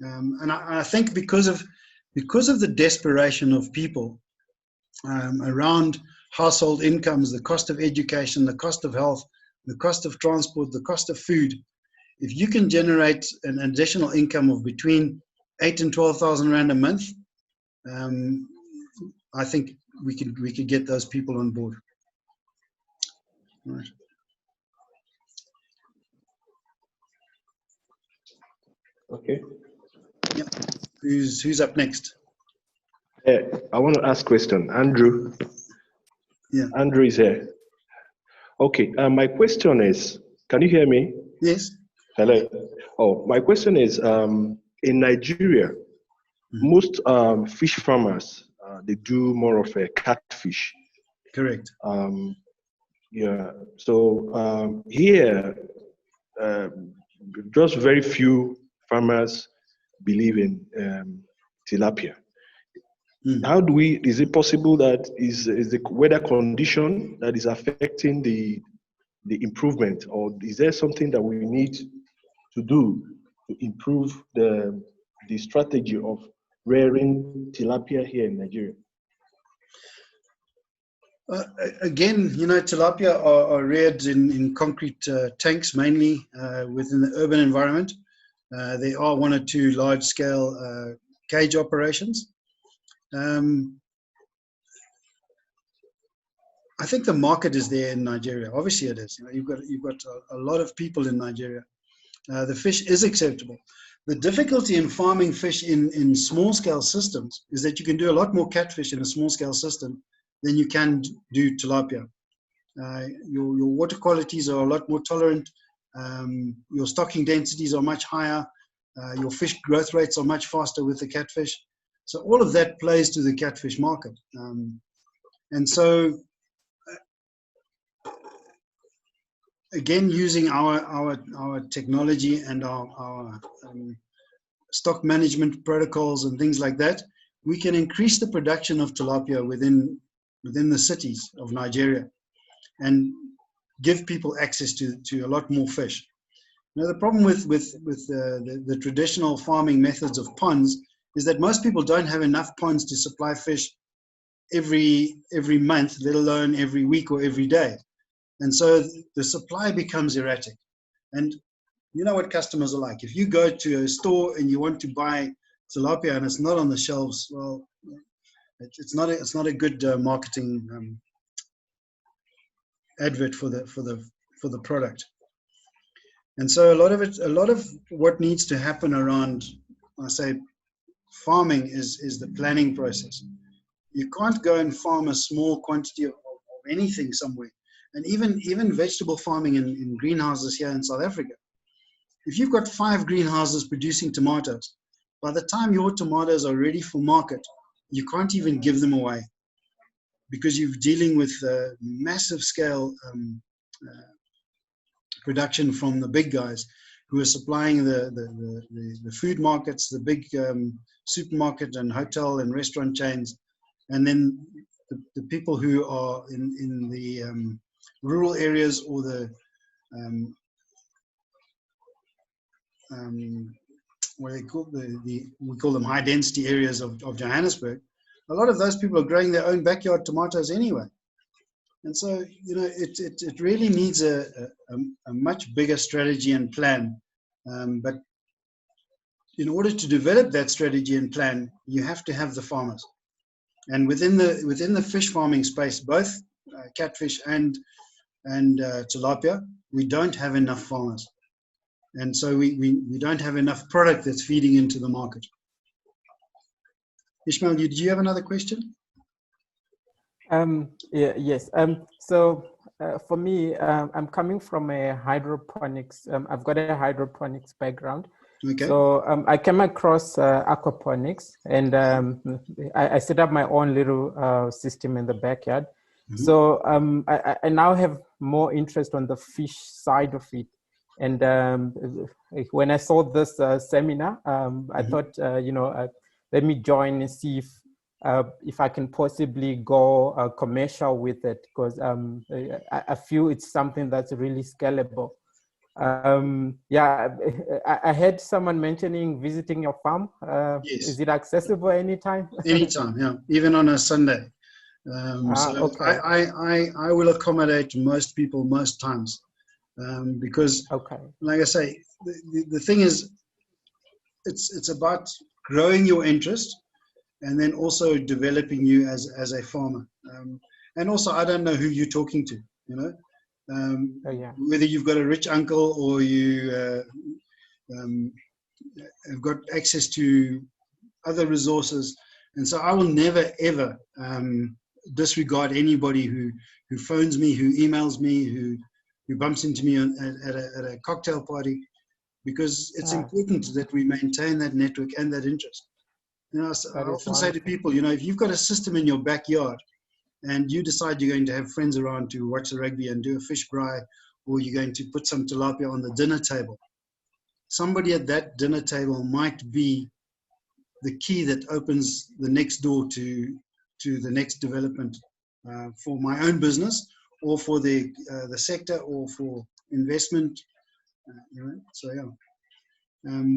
And I think because of the desperation of people around household incomes, the cost of education, the cost of health, the cost of transport, the cost of food, if you can generate an additional income of between 8,000 and 12,000 rand a month, I think we could get those people on board. All right. Okay. Yeah. Who's up next? I want to ask a question. Andrew. Yeah. Andrew is here. Okay. My question is, can you hear me? Yes. Hello. Oh, my question is, in Nigeria, most fish farmers, they do more of a catfish. Correct. Yeah. So here, just very few farmers believe in tilapia. How do we? Is it possible that is the weather condition that is affecting the improvement, or is there something that we need to do to improve the strategy of rearing tilapia here in Nigeria? Again, you know, tilapia are reared in concrete tanks, mainly within the urban environment. There are one or two large-scale cage operations. I think the market is there in Nigeria. Obviously, it is. You know, you've got a lot of people in Nigeria. The fish is acceptable. The difficulty in farming fish in small-scale systems is that you can do a lot more catfish in a small-scale system than you can do tilapia. Your water qualities are a lot more tolerant. Your stocking densities are much higher. Your fish growth rates are much faster with the catfish. So all of that plays to the catfish market. And so, again, using our technology and our stock management protocols and things like that, we can increase the production of tilapia within the cities of Nigeria and give people access to a lot more fish. Now, the problem with the traditional farming methods of ponds is that most people don't have enough ponds to supply fish every month, let alone every week or every day. And so the supply becomes erratic. And you know what customers are like. If you go to a store and you want to buy tilapia and it's not on the shelves, well, it's not a good marketing advert for the product. And so a lot of what needs to happen around, I say, farming is the planning process. You can't go and farm a small quantity of anything somewhere. And even vegetable farming in greenhouses here in South Africa. If you've got 5 greenhouses producing tomatoes, by the time your tomatoes are ready for market, you can't even give them away because you're dealing with massive scale production from the big guys who are supplying the food markets, the big supermarket and hotel and restaurant chains, and then the people who are in the rural areas or the what they call we call them high density areas of Johannesburg. A lot of those people are growing their own backyard tomatoes anyway. And so, you know, it really needs a much bigger strategy and plan. But in order to develop that strategy and plan, you have to have the farmers. And within the fish farming space, both catfish and tilapia, we don't have enough farmers. And so we don't have enough product that's feeding into the market. Ishmael, did you have another question? Yes. So for me, I'm coming from a hydroponics. I've got a hydroponics background. Okay. So I came across aquaponics, and I set up my own little system in the backyard. Mm-hmm. So I now have more interest on the fish side of it. And when I saw this seminar, I thought, let me join and see if I can possibly go commercial with it, because I feel it's something that's really scalable. I heard someone mentioning visiting your farm. Yes. Is it accessible anytime? Anytime, yeah, even on a Sunday. Okay. I will accommodate most people most times. Because, like I say, the thing is, it's about growing your interest and then also developing you as a farmer. And also, I don't know who you're talking to, you know, whether you've got a rich uncle or you have got access to other resources. And so I will never, ever disregard anybody who phones me, who emails me, who bumps into me at a cocktail party, because it's important that we maintain that network and that interest. You know, I often say to people, you know, if you've got a system in your backyard and you decide you're going to have friends around to watch the rugby and do a fish braai, or you're going to put some tilapia on the dinner table, somebody at that dinner table might be the key that opens the next door to the next development for my own business, or for the sector, or for investment. So yeah,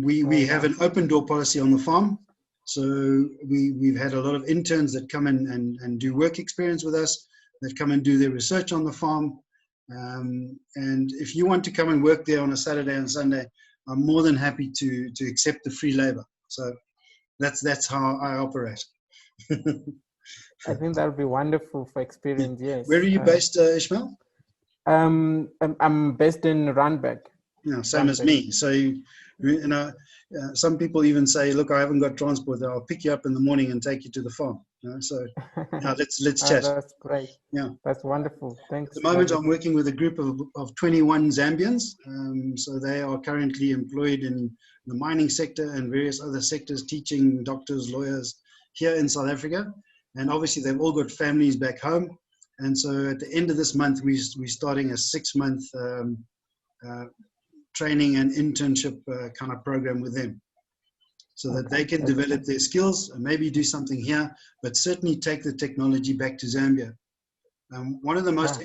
we have an open door policy on the farm. So we've had a lot of interns that come in and do work experience with us, that come and do their research on the farm. And if you want to come and work there on a Saturday and Sunday, I'm more than happy to accept the free labor. So that's how I operate. I think that would be wonderful for experience. Yes. Where are you based, Ishmael? I'm based in Randburg. Yeah, same as me. So, some people even say, "Look, I haven't got transport. I'll pick you up in the morning and take you to the farm." So, let's chat. That's great. Yeah, that's wonderful. Thanks. At the moment, I'm working with a group of 21 Zambians. So they are currently employed in the mining sector and various other sectors, teaching doctors, lawyers here in South Africa. And obviously, they've all got families back home. And so at the end of this month, we're starting a 6-month training and internship kind of program with them, so that they can develop their skills and maybe do something here, but certainly take the technology back to Zambia. One of the most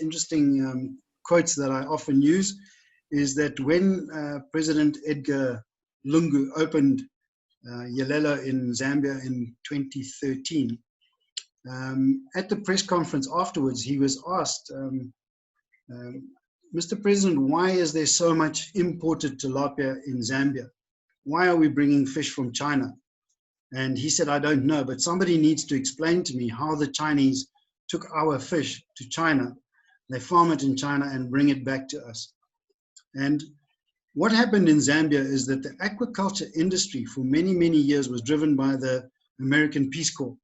interesting quotes that I often use is that when President Edgar Lungu opened Yelelo in Zambia in 2013, at the press conference afterwards, he was asked, Mr. President, why is there so much imported tilapia in Zambia? Why are we bringing fish from China? And he said, I don't know, but somebody needs to explain to me how the Chinese took our fish to China, they farm it in China and bring it back to us. And what happened in Zambia is that the aquaculture industry for many, many years was driven by the American Peace Corps.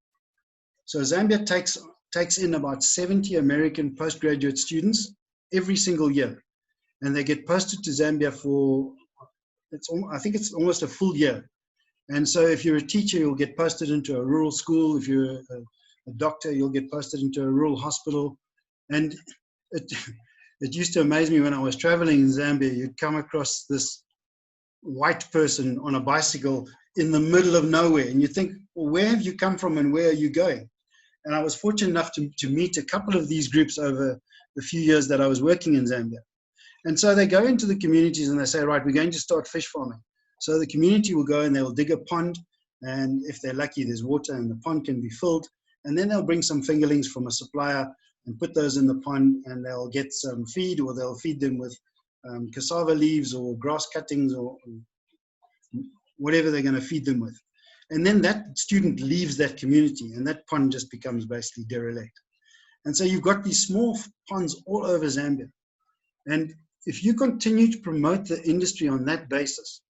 So Zambia takes in about 70 American postgraduate students every single year, and they get posted to Zambia for, I think it's almost a full year. And so if you're a teacher, you'll get posted into a rural school. If you're a doctor, you'll get posted into a rural hospital. And it used to amaze me when I was traveling in Zambia, you'd come across this white person on a bicycle in the middle of nowhere, and you think, well, where have you come from and where are you going? And I was fortunate enough to meet a couple of these groups over the few years that I was working in Zambia. And so they go into the communities and they say, right, we're going to start fish farming. So the community will go and they'll dig a pond, and if they're lucky, there's water and the pond can be filled. And then they'll bring some fingerlings from a supplier and put those in the pond, and they'll get some feed, or they'll feed them with cassava leaves or grass cuttings or whatever they're going to feed them with. And then that student leaves that community and that pond just becomes basically derelict. And so you've got these small ponds all over Zambia. And if you continue to promote the industry on that basis,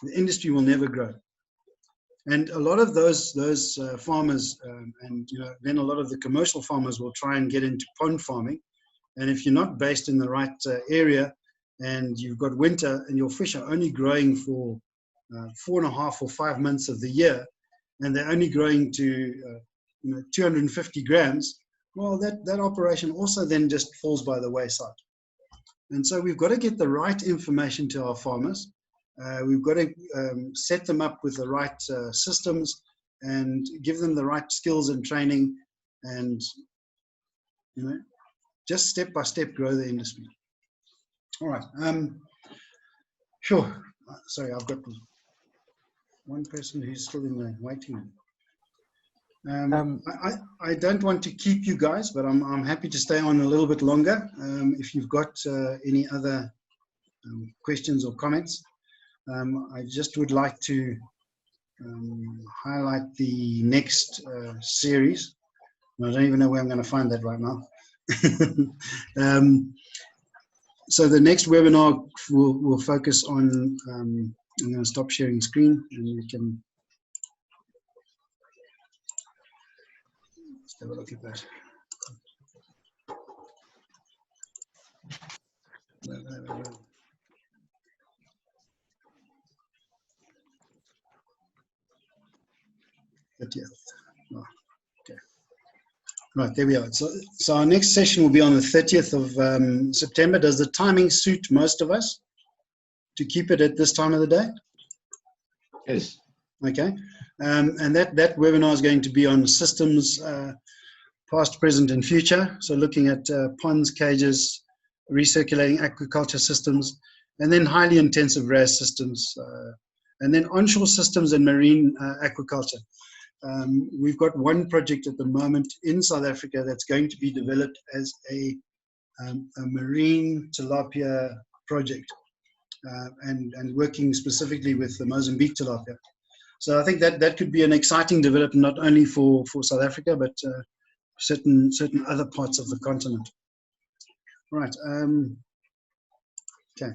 the industry will never grow. And a lot of those farmers, and then a lot of the commercial farmers will try and get into pond farming. And if you're not based in the right area, and you've got winter, and your fish are only growing for 4.5 or 5 months of the year, and they're only growing to 250 grams, well, that operation also then just falls by the wayside. And so we've got to get the right information to our farmers. We've got to set them up with the right systems and give them the right skills and training, and just step by step grow the industry. All right. Sure. Sorry, I've got one person who's still in the waiting room. I don't want to keep you guys, but I'm happy to stay on a little bit longer. If you've got any other questions or comments, I just would like to highlight the next series. I don't even know where I'm going to find that right now. So the next webinar will focus on, I'm going to stop sharing screen and you can let's have a look at that. Oh, okay. Right, there we are. So our next session will be on the 30th of September. Does the timing suit most of us to keep it at this time of the day? Yes. Okay. And that webinar is going to be on systems, past, present, and future. So looking at ponds, cages, recirculating aquaculture systems, and then highly intensive RAS systems, and then onshore systems and marine aquaculture. We've got one project at the moment in South Africa that's going to be developed as a marine tilapia project, and working specifically with the Mozambique tilapia. So I think that could be an exciting development, not only for South Africa, but certain other parts of the continent. All right. Okay.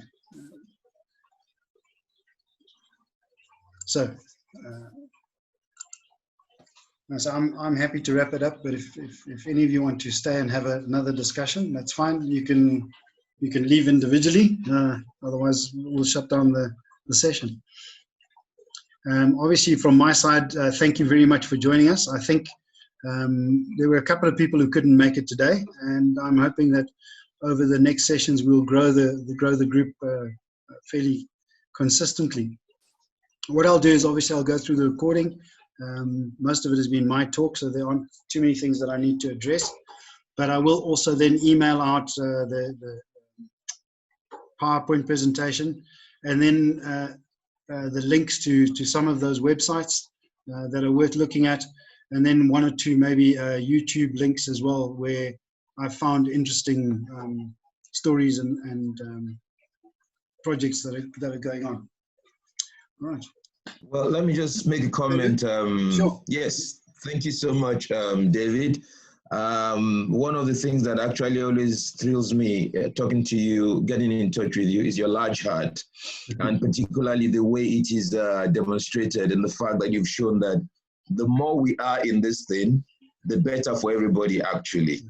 So. So I'm happy to wrap it up, but if any of you want to stay and have another discussion, that's fine. You can leave individually. Otherwise, we'll shut down the session. Obviously, from my side, thank you very much for joining us. I think there were a couple of people who couldn't make it today, and I'm hoping that over the next sessions we'll grow the group fairly consistently. What I'll do is obviously I'll go through the recording. Most of it has been my talk, so there aren't too many things that I need to address. But I will also then email out the PowerPoint presentation, and then the links to some of those websites that are worth looking at, and then one or two maybe YouTube links as well, where I found interesting stories and projects that are going on. All right. Well, let me just make a comment. Sure. Yes, thank you so much, David. One of the things that actually always thrills me talking to you, getting in touch with you, is your large heart, and particularly the way it is demonstrated, and the fact that you've shown that the more we are in this thing, the better for everybody, actually.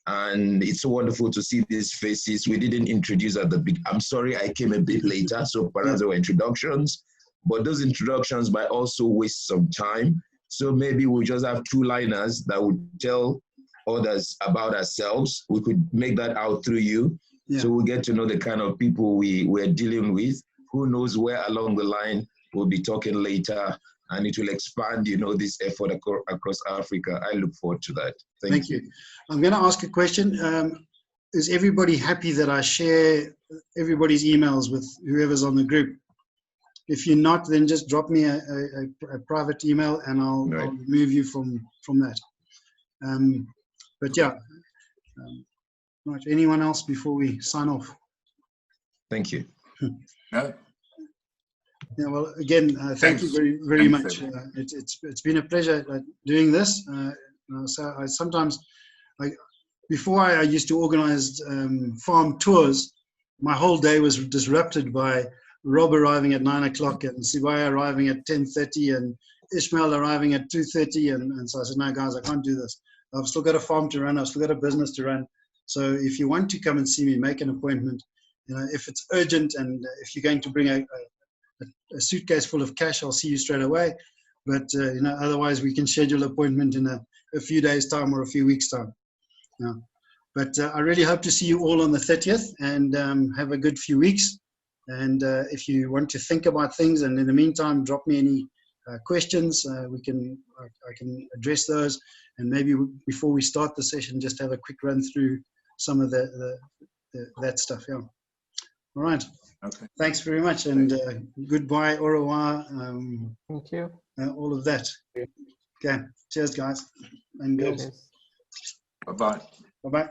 And it's so wonderful to see these faces. We didn't introduce at the beginning. I'm sorry I came a bit later, so perhaps there were introductions. But those introductions might also waste some time. So maybe we'll just have two-liners that would tell others about ourselves. We could make that out through you. Yeah. So we'll get to know the kind of people we're dealing with. Who knows where along the line we'll be talking later, and it will expand, this effort across Africa. I look forward to that. Thank you. I'm going to ask a question. Is everybody happy that I share everybody's emails with whoever's on the group? If you're not, then just drop me a private email, and I'll remove you from that. But yeah, right. Anyone else before we sign off? Thank you. Yeah. Well, again, thank you very much. It's been a pleasure doing this. So I sometimes, before I used to organize farm tours, my whole day was disrupted by Rob arriving at 9 o'clock and Sibaya arriving at 10:30 and Ishmael arriving at 2:30, and so I said, no guys, I can't do this. I've still got a farm to run, I've still got a business to run. So if you want to come and see me, make an appointment. If it's urgent, and if you're going to bring a suitcase full of cash, I'll see you straight away. But otherwise we can schedule an appointment in a few days time or a few weeks time. But I really hope to see you all on the 30th, and have a good few weeks. And if you want to think about things, and in the meantime, drop me any questions, I can address those. And maybe before we start the session, just have a quick run through some of that stuff. Yeah. All right. Okay. Thanks very much, and goodbye, au revoir. Thank you. All of that. Okay. Cheers, guys and girls. Bye-bye. Bye-bye.